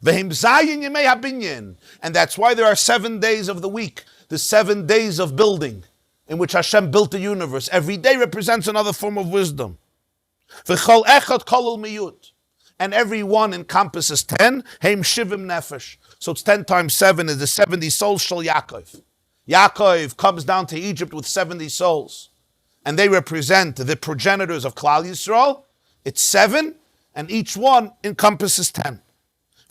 V'hem zayin yemei habinyan. And that's why there are 7 days of the week, the 7 days of building, in which Hashem built the universe. Every day represents another form of wisdom. V'chol echad kolol miyut. And every one encompasses 10. Heim shivim nefesh. So it's 10 times 7 is the 70 souls shel Yaakov. Yaakov comes down to Egypt with 70 souls. And they represent the progenitors of Klal Yisrael. It's 7, and each one encompasses 10.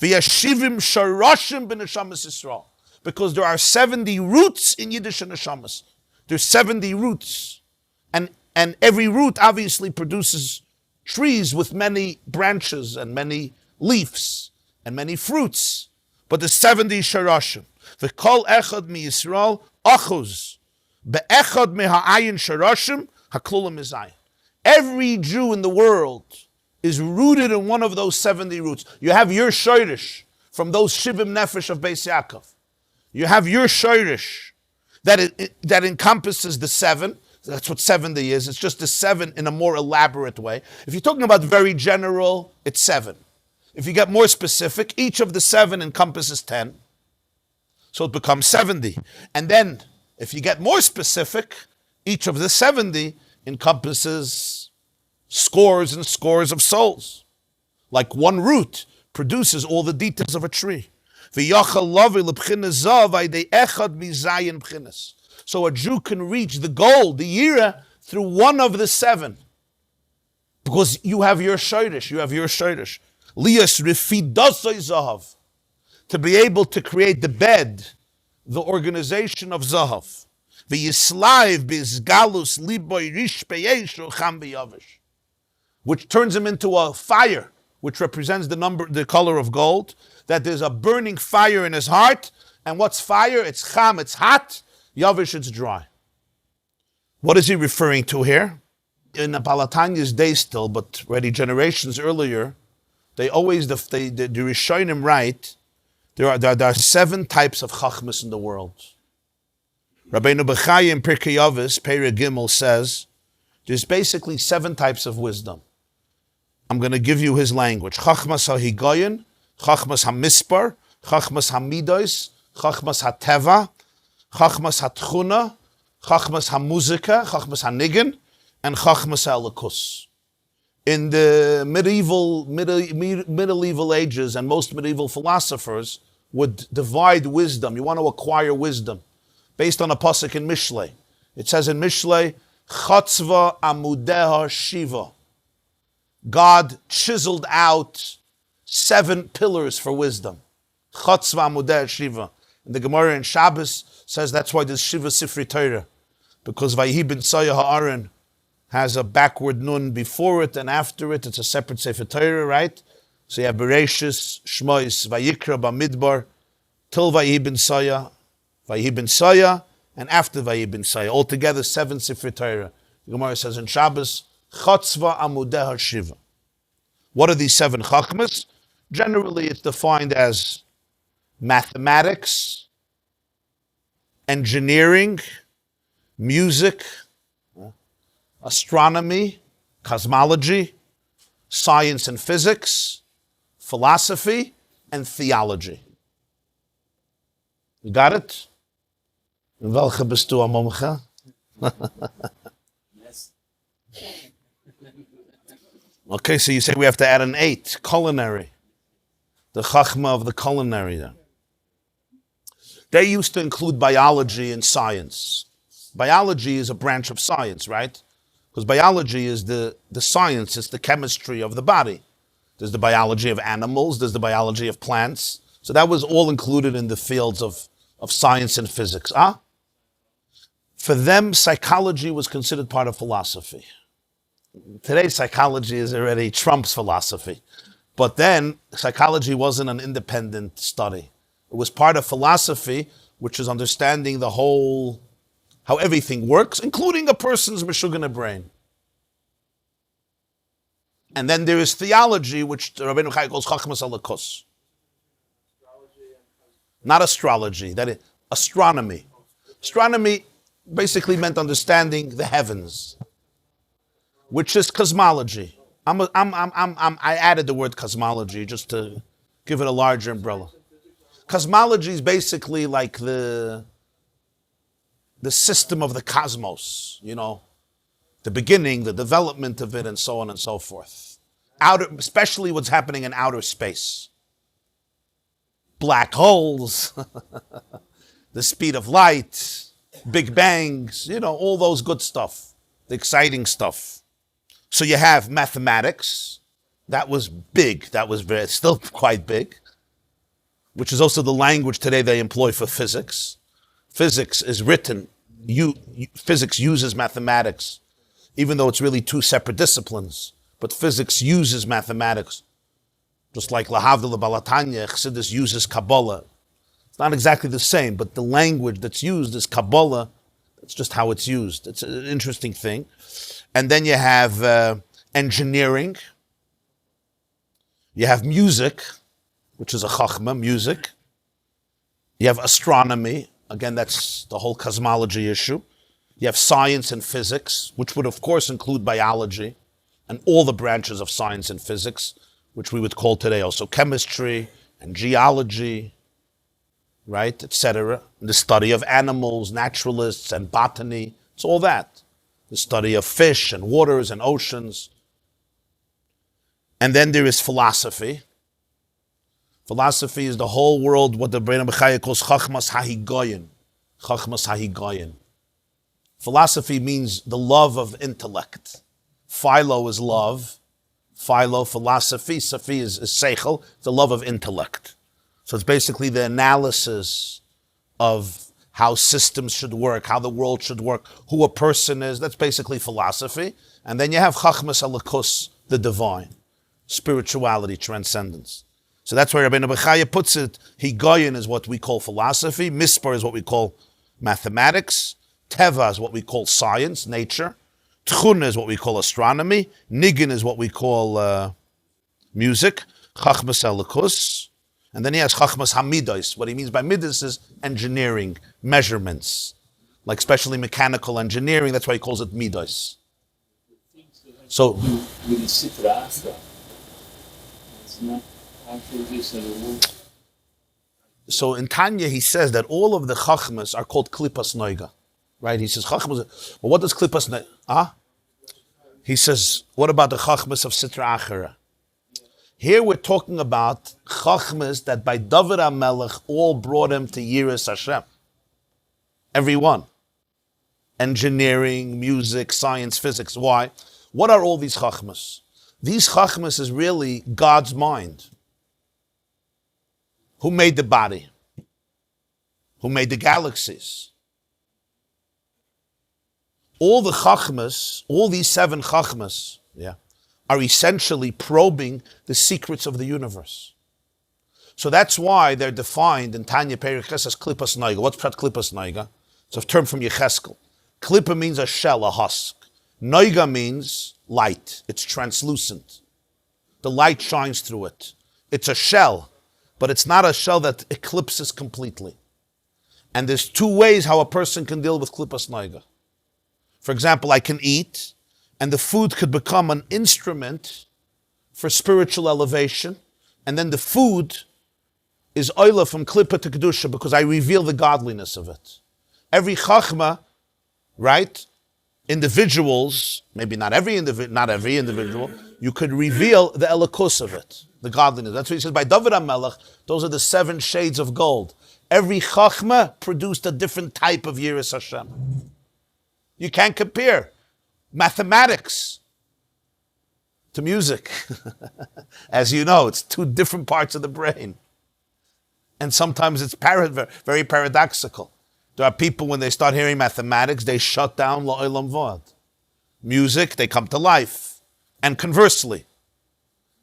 V'yashivim sharashim b'neshamas Yisrael. Because there are 70 roots in Yiddish and neshamas. There's 70 roots. And every root obviously produces trees with many branches and many leaves and many fruits. But the 70 sharashim. V'kol echad mi Yisrael achuz. Be'echad meha'ayin sharashim haklulam izayin. Every Jew in the world is rooted in one of those 70 roots. You have your shoirish from those shivim nefesh of Beis Yaakov. You have your shoirish that encompasses the 7. That's what 70 is. It's just the 7 in a more elaborate way. If you're talking about very general, it's 7. If you get more specific, each of the 7 encompasses 10. So it becomes 70. And then, if you get more specific, each of the 70 encompasses scores and scores of souls. Like one root produces all the details of a tree. So a Jew can reach the goal, the yira, through one of the 7. Because you have your shoirish, Lias rifidosoi zahav. To be able to create the bed, the organization of zahav. V'yislaiv bizgalus liboy rish peyeshu cham b'yavish. Which turns him into a fire, which represents the color of gold, that there's a burning fire in his heart. And what's fire? It's cham, it's hot. Yavish, it's dry. What is he referring to here? In Balatanya's day still, but already generations earlier, they always, the Rishonim write, there are 7 types of chachmas in the world. Rabbeinu Bechai in Pirkei Avos, Perek Gimel, says, there's basically 7 types of wisdom. I'm going to give you his language. Chachmas ha-higoyin, chachmas ha-mispar, chachmas ha-midos, chachmas ha-teva, chachmas ha-tchuna, chachmas ha-muzika, chachmas ha-nigun, and chachmas ha-elikus. In the medieval ages, and most medieval philosophers would divide wisdom. You want to acquire wisdom based on a pasuk in Mishlei. It says in Mishlei, Chatzva amudeha shiva. God chiseled out 7 pillars for wisdom. Chatzva amudeha shiva. And the Gemara in Shabbos says that's why there's Shiva Sifrei Torah, because Vayihi ben Saya ha'aron has a backward nun before it and after it. It's a separate Sefer Torah, right? So you have Bereshis, Shmois, Vayikra, Bamidbar, till Vayihi ben Saya, and after Vayihi ben Saya. Altogether 7 Sefer Torah. The Gemara says in Shabbos, Chatzva amudeha shiva. What are these 7 chachmas? Generally, it's defined as mathematics, engineering, music, astronomy, cosmology, science and physics, philosophy, and theology. You got it? Welche bist du, Amomcha? Yes. Okay, so you say we have to add an 8, culinary. The chachma of the culinary there. They used to include biology and science. Biology is a branch of science, right? Because biology is the science, it's the chemistry of the body. There's the biology of animals, there's the biology of plants. So that was all included in the fields of science and physics. For them, psychology was considered part of philosophy. Today, psychology is already Trump's philosophy. But then, psychology wasn't an independent study. It was part of philosophy, which is understanding the whole, how everything works, including a person's meshugana brain. And then there is theology, which Rabbeinu Chai calls chachmas alakus. Not astrology, that is astronomy. Astronomy basically meant understanding the heavens, which is cosmology. I added the word cosmology just to give it a larger umbrella. Cosmology is basically like the system of the cosmos, the beginning, the development of it, and so on and so forth. Especially what's happening in outer space. Black holes, the speed of light, big bangs, all those good stuff, the exciting stuff. So you have mathematics. That was big. Still quite big, which is also the language today they employ for physics. Physics is written. Physics uses mathematics, even though it's really 2 separate disciplines. But physics uses mathematics. Just like Lahavdil Balatanya, Chassidus uses Kabbalah. It's not exactly the same, but the language that's used is Kabbalah. It's just how it's used. It's an interesting thing. And then you have engineering. You have music, which is a chachma, music. You have astronomy. Again, that's the whole cosmology issue. You have science and physics, which would, of course, include biology and all the branches of science and physics, which we would call today also chemistry and geology, right, etc. The study of animals, naturalists, and botany. It's all that. The study of fish and waters and oceans. And then there is philosophy. Philosophy is the whole world, what the Rebbeinu Bechaya calls chachmas hahigoyin. Chachmas hahigoyin. Philosophy means the love of intellect. Philo is love. Philo, philosophy. Safi is seichel. It's the love of intellect. So it's basically the analysis of how systems should work, how the world should work, who a person is. That's basically philosophy. And then you have chachmas alakus, the divine. Spirituality, transcendence. So that's where Rabbeinu Bechaya puts it. Higoyin is what we call philosophy. Mispar is what we call mathematics. Teva is what we call science, nature. Tchun is what we call astronomy. Nigin is what we call music. Chachmas elikus. And then he has Chachmas Hamidos. What he means by midas is engineering, measurements. Like especially mechanical engineering, that's why he calls it midos. So, with the Sitra Asra, it's not actually this so in Tanya he says that all of the Chachmas are called Klippas Noiga. Right? He says, Chachmas, well, what does Klippas Noiga? He says, what about the Chachmas of Sitra Achara? Here we're talking about Chachmas that by David HaMelech all brought him to Yiras Hashem. Everyone. Engineering, music, science, physics. Why? What are all these Chachmas? These Chachmas is really God's mind. Who made the body? Who made the galaxies? All the Chachmas, all these 7 Chachmas, are essentially probing the secrets of the universe. So that's why they're defined in Tanya Periches as Klippas Noiga. What's Prat Klippas Noiga? It's a term from Yecheskel. Klippa means a shell, a husk. Noiga means light. It's translucent. The light shines through it. It's a shell, but it's not a shell that eclipses completely. And there's 2 ways how a person can deal with Klippas Noiga. For example, I can eat, and the food could become an instrument for spiritual elevation, and then the food is oila from Klippa to Kedusha because I reveal the godliness of it. Every Chachma, right, individuals, maybe not every individual, you could reveal the elokus of it, the godliness. That's what he says by David HaMelech, those are the 7 shades of gold. Every Chachma produced a different type of Yiras Hashem. You can't compare mathematics to music. As you know, it's 2 different parts of the brain. And sometimes it's very paradoxical. There are people, when they start hearing mathematics, they shut down la'olam v'ad. Music, they come to life. And conversely.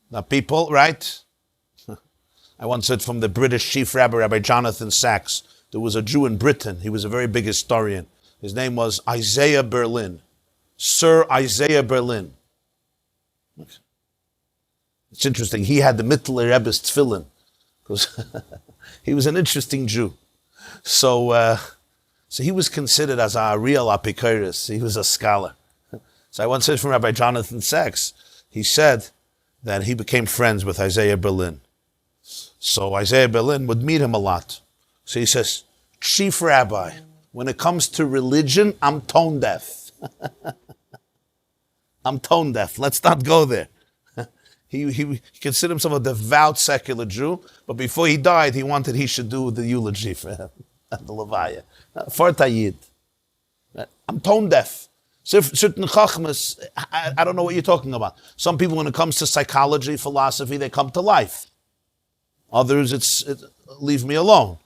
Now people, right? I once heard from the British chief rabbi, Rabbi Jonathan Sachs. There was a Jew in Britain. He was a very big historian. His name was Isaiah Berlin. Sir Isaiah Berlin. It's interesting. He had the Mittler Rebbe's tefillin. Because he was an interesting Jew. So he was considered as a real apikoros. He was a scholar. So I once heard from Rabbi Jonathan Sachs. He said that he became friends with Isaiah Berlin. So Isaiah Berlin would meet him a lot. So he says, Chief Rabbi, when it comes to religion, I'm tone deaf. I'm tone deaf. Let's not go there. He considered himself a devout secular Jew, but before he died, he should do the eulogy for him, the Levaya. For Tayyid. I'm tone deaf. Certain chachmas, I don't know what you're talking about. Some people, when it comes to psychology, philosophy, they come to life. Others, leave me alone.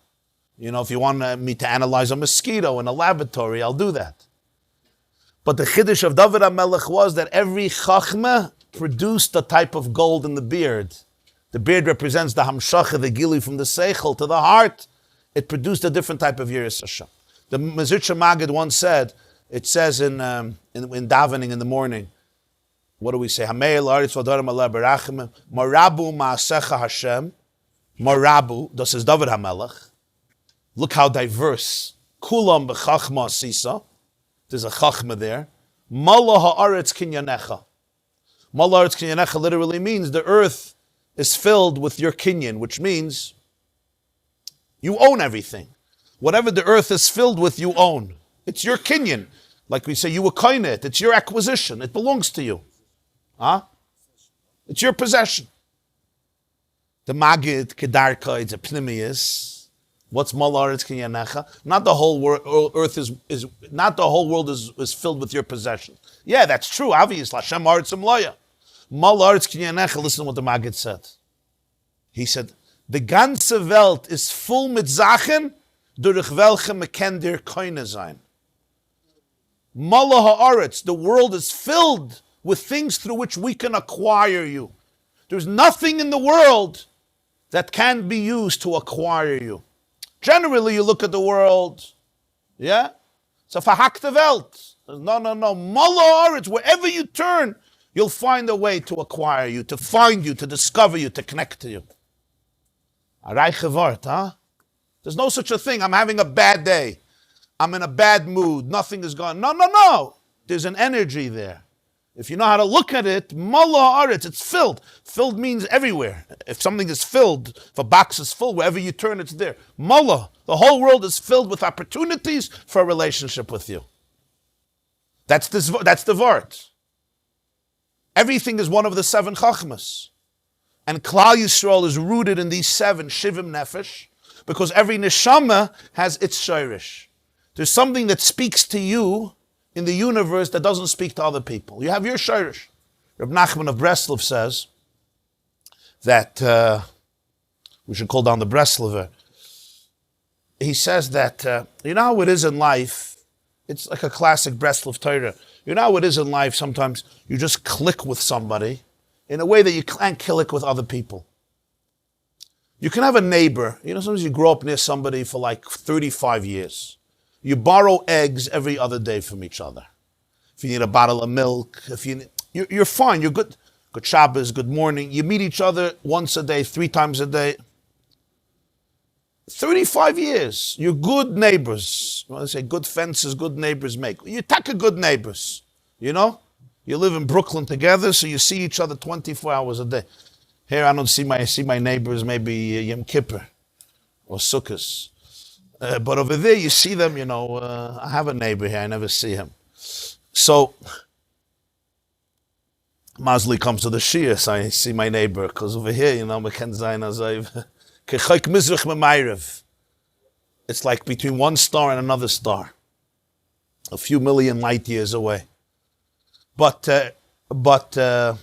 You know, if you want me to analyze a mosquito in a laboratory, I'll do that. But the chiddush of David HaMelech was that every chachma produced a type of gold in the beard. The beard represents the hamshacha, the gili from the seichel to the heart. It produced a different type of Yiras Hashem. The Mezritcher Maggid once said, it says in davening in the morning, what do we say? Marabu Maasecha Hashem. Marabu, das is David HaMelech. Look how diverse. Kulam b'chachma sisa. There's a chachma there. Mala ha'aretz kinyanecha. Mala ha'aretz kinyanecha literally means the earth is filled with your kinyan, which means you own everything. Whatever the earth is filled with, you own. It's your kinyan. Like we say, you acquire it. It's your acquisition. It belongs to you. Huh? It's your possession. The Magid, Kedarka, it's a Pnimius. What's Malaretz Kinyanecha? Not the whole earth is not the whole world is filled with your possession. Yeah, that's true, obviously. Hashem Aretzim Loya. Malaretz Kinyanecha, listen to what the Magid said. He said, the ganze Welt is full mit Sachen, durch welche me ken dir keine sein. Mala ha'aretz, the world is filled with things through which we can acquire you. There's nothing in the world that can be used to acquire you. Generally, you look at the world, yeah? It's a verhackte Welt. No. Mala ha'aretz, wherever you turn, you'll find a way to acquire you, to find you, to discover you, to connect to you. A reiche Wort, huh? There's no such a thing. I'm having a bad day. I'm in a bad mood. Nothing is going. No. There's an energy there. If you know how to look at it, Mala Aretz, it's filled. Filled means everywhere. If something is filled, if a box is full, wherever you turn, it's there. Mala, the whole world is filled with opportunities for a relationship with you. That's the Vart. Everything is one of the 7 Chachmas. And Klal Yisrael is rooted in these 7 Shivim Nefesh, because every neshama has its shirish. There's something that speaks to you in the universe that doesn't speak to other people. You have your shirish. Reb Nachman of Breslov says that we should call down the Breslover. He says that you know how it is in life. It's like a classic Breslov Torah. You know how it is in life. Sometimes you just click with somebody in a way that you can't click with other people. You can have a neighbor. You know, sometimes you grow up near somebody for like 35 years. You borrow eggs every other day from each other. If you need a bottle of milk, you're fine. You're good. Good Shabbos, good morning. You meet each other once a day, 3 times a day. 35 years. You're good neighbors. Well, they say good fences, good neighbors make. You take a good neighbors. You know? You live in Brooklyn together, so you see each other 24 hours a day. Here I don't see my neighbors maybe Yom Kippur or Sukkot. But over there you see them, you know, I have a neighbor here, I never see him. So, Masli comes to the Shia, so I see my neighbor, because over here, you know, it's like between one star and another star. A few million light years away. But how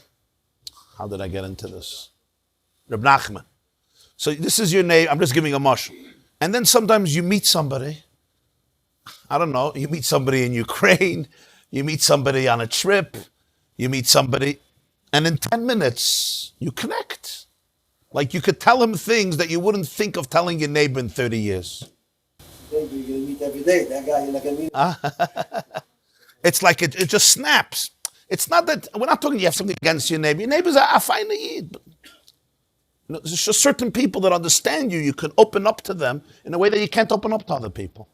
did I get into this? Reb Nachman. So this is your name. I'm just giving a mushroom. And then sometimes you meet somebody. I don't know. You meet somebody in Ukraine. You meet somebody on a trip. You meet somebody. And in 10 minutes, you connect. Like you could tell him things that you wouldn't think of telling your neighbor in 30 years. Maybe you're going to meet every day. That guy you're not going to meet. It's like it just snaps. It's not that, we're not talking you have something against your neighbor. Your neighbors are fine to eat. You know, there's just certain people that understand you. You can open up to them in a way that you can't open up to other people.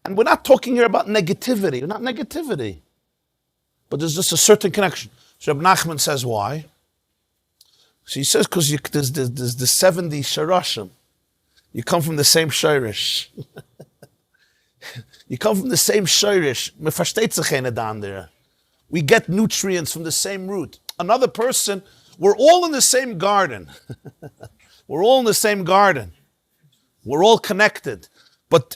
And we're not talking here about negativity. We're not negativity. But there's just a certain connection. So Reb Nachman says, why? So he says, because there's the 70 Sharashim. You come from the same Shirish. You come from the same Shirish. Me versteht sich eine der andere. We get nutrients from the same root. Another person, we're all in the same garden. We're all in the same garden. We're all connected. But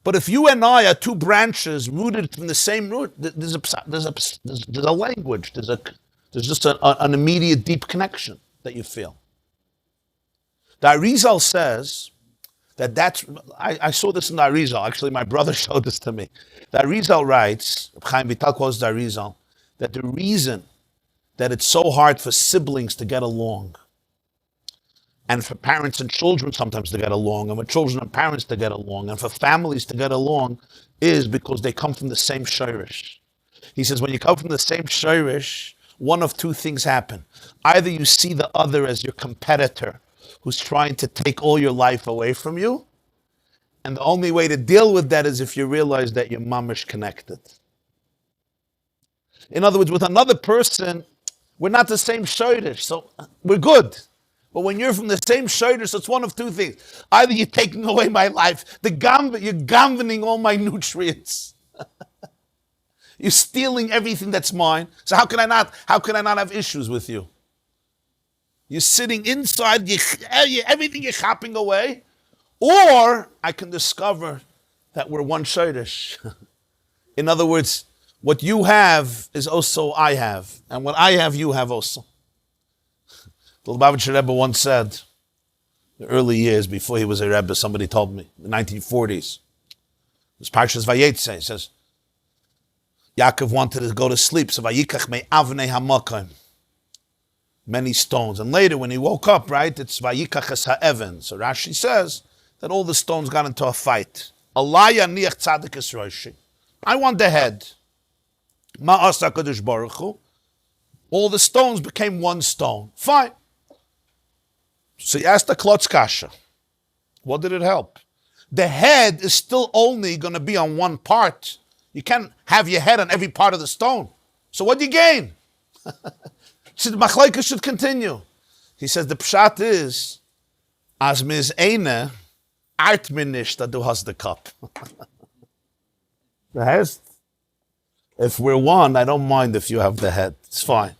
if you and I are 2 branches rooted from the same root, there's a language. There's just an immediate deep connection that you feel. The Arizal says that I saw this in the Arizal. Actually, my brother showed this to me. The Arizal writes, Chaim Vital quotes the Arizal, that the reason that it's so hard for siblings to get along and for parents and children sometimes to get along, and for children and parents to get along, and for families to get along, is because they come from the same shirish. He says, when you come from the same shirish, one of two things happen. Either you see the other as your competitor who's trying to take all your life away from you, and the only way to deal with that is if you realize that you're mamish connected. In other words, with another person, we're not the same shirish, so we're good. But when you're from the same shirish, it's one of two things. Either you're taking away my life, you're gamvening all my nutrients. You're stealing everything that's mine. So how can I not have issues with you? You're sitting inside, everything you're chopping away. Or I can discover that we're one shirish. In other words, what you have is also I have. And what I have, you have also. The Lubavitcher Rebbe once said, in the early years before he was a Rebbe, somebody told me, in the 1940s, it was Parshas Vayetze, he says, Yaakov wanted to go to sleep, so Vayikach me avnei hamakom, many stones. And later when he woke up, right, it's Vayikach es ha'even. So Rashi says that all the stones got into a fight. Alaya niach tzadik es roshi. I want the head. Ma'asa kadosh baruch hu. All the stones became one stone. Fine. So he asked the klotz kasha. What did it help? The head is still only going to be on one part. You can't have your head on every part of the stone. So what do you gain? So the machlokes should continue. He says the pshat is, as mis eine, art mir nicht, that du hast the cup. The head. If we're one, I don't mind if you have the head. It's fine.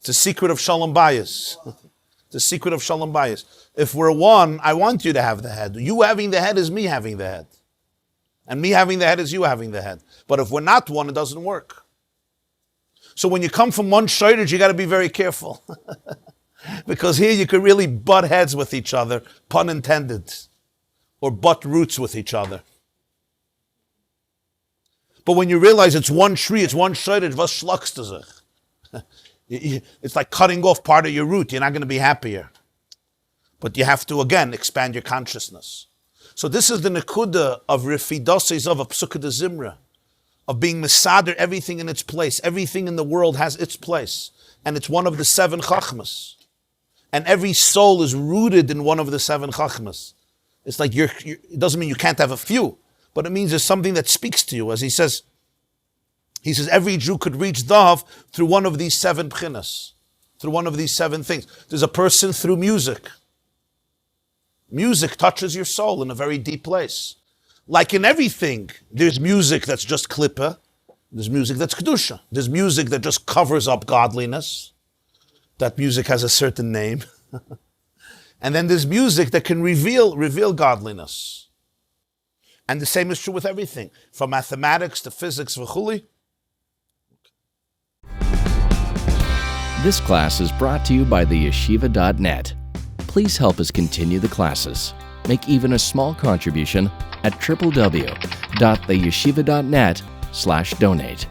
It's a secret of Shalom Bayis. It's a secret of Shalom Bayis. If we're one, I want you to have the head. You having the head is me having the head. And me having the head is you having the head. But if we're not one, it doesn't work. So when you come from one shirish, you got to be very careful. Because here you could really butt heads with each other, pun intended. Or butt roots with each other. But when you realize it's one tree, it's one shirish, was schlagst du sich? It's like cutting off part of your root. You're not going to be happier. But you have to, again, expand your consciousness. So this is the nekuda of Rifidoses of a Psukkah de Zimra, of being mesader, everything in its place. Everything in the world has its place. And it's one of the 7 chachmas. And every soul is rooted in one of the 7 chachmas. It's like it doesn't mean you can't have a few, but it means there's something that speaks to you. As he says every Jew could reach Dav through one of these 7 pchinas, through one of these 7 things. There's a person through music. Music touches your soul in a very deep place. Like in everything, there's music that's just klippah, there's music that's kedusha, there's music that just covers up godliness. That music has a certain name. And then there's music that can reveal godliness. And the same is true with everything, from mathematics to physics, v'chuli. This class is brought to you by theyeshiva.net. Please help us continue the classes. Make even a small contribution at www.theyeshiva.net/donate.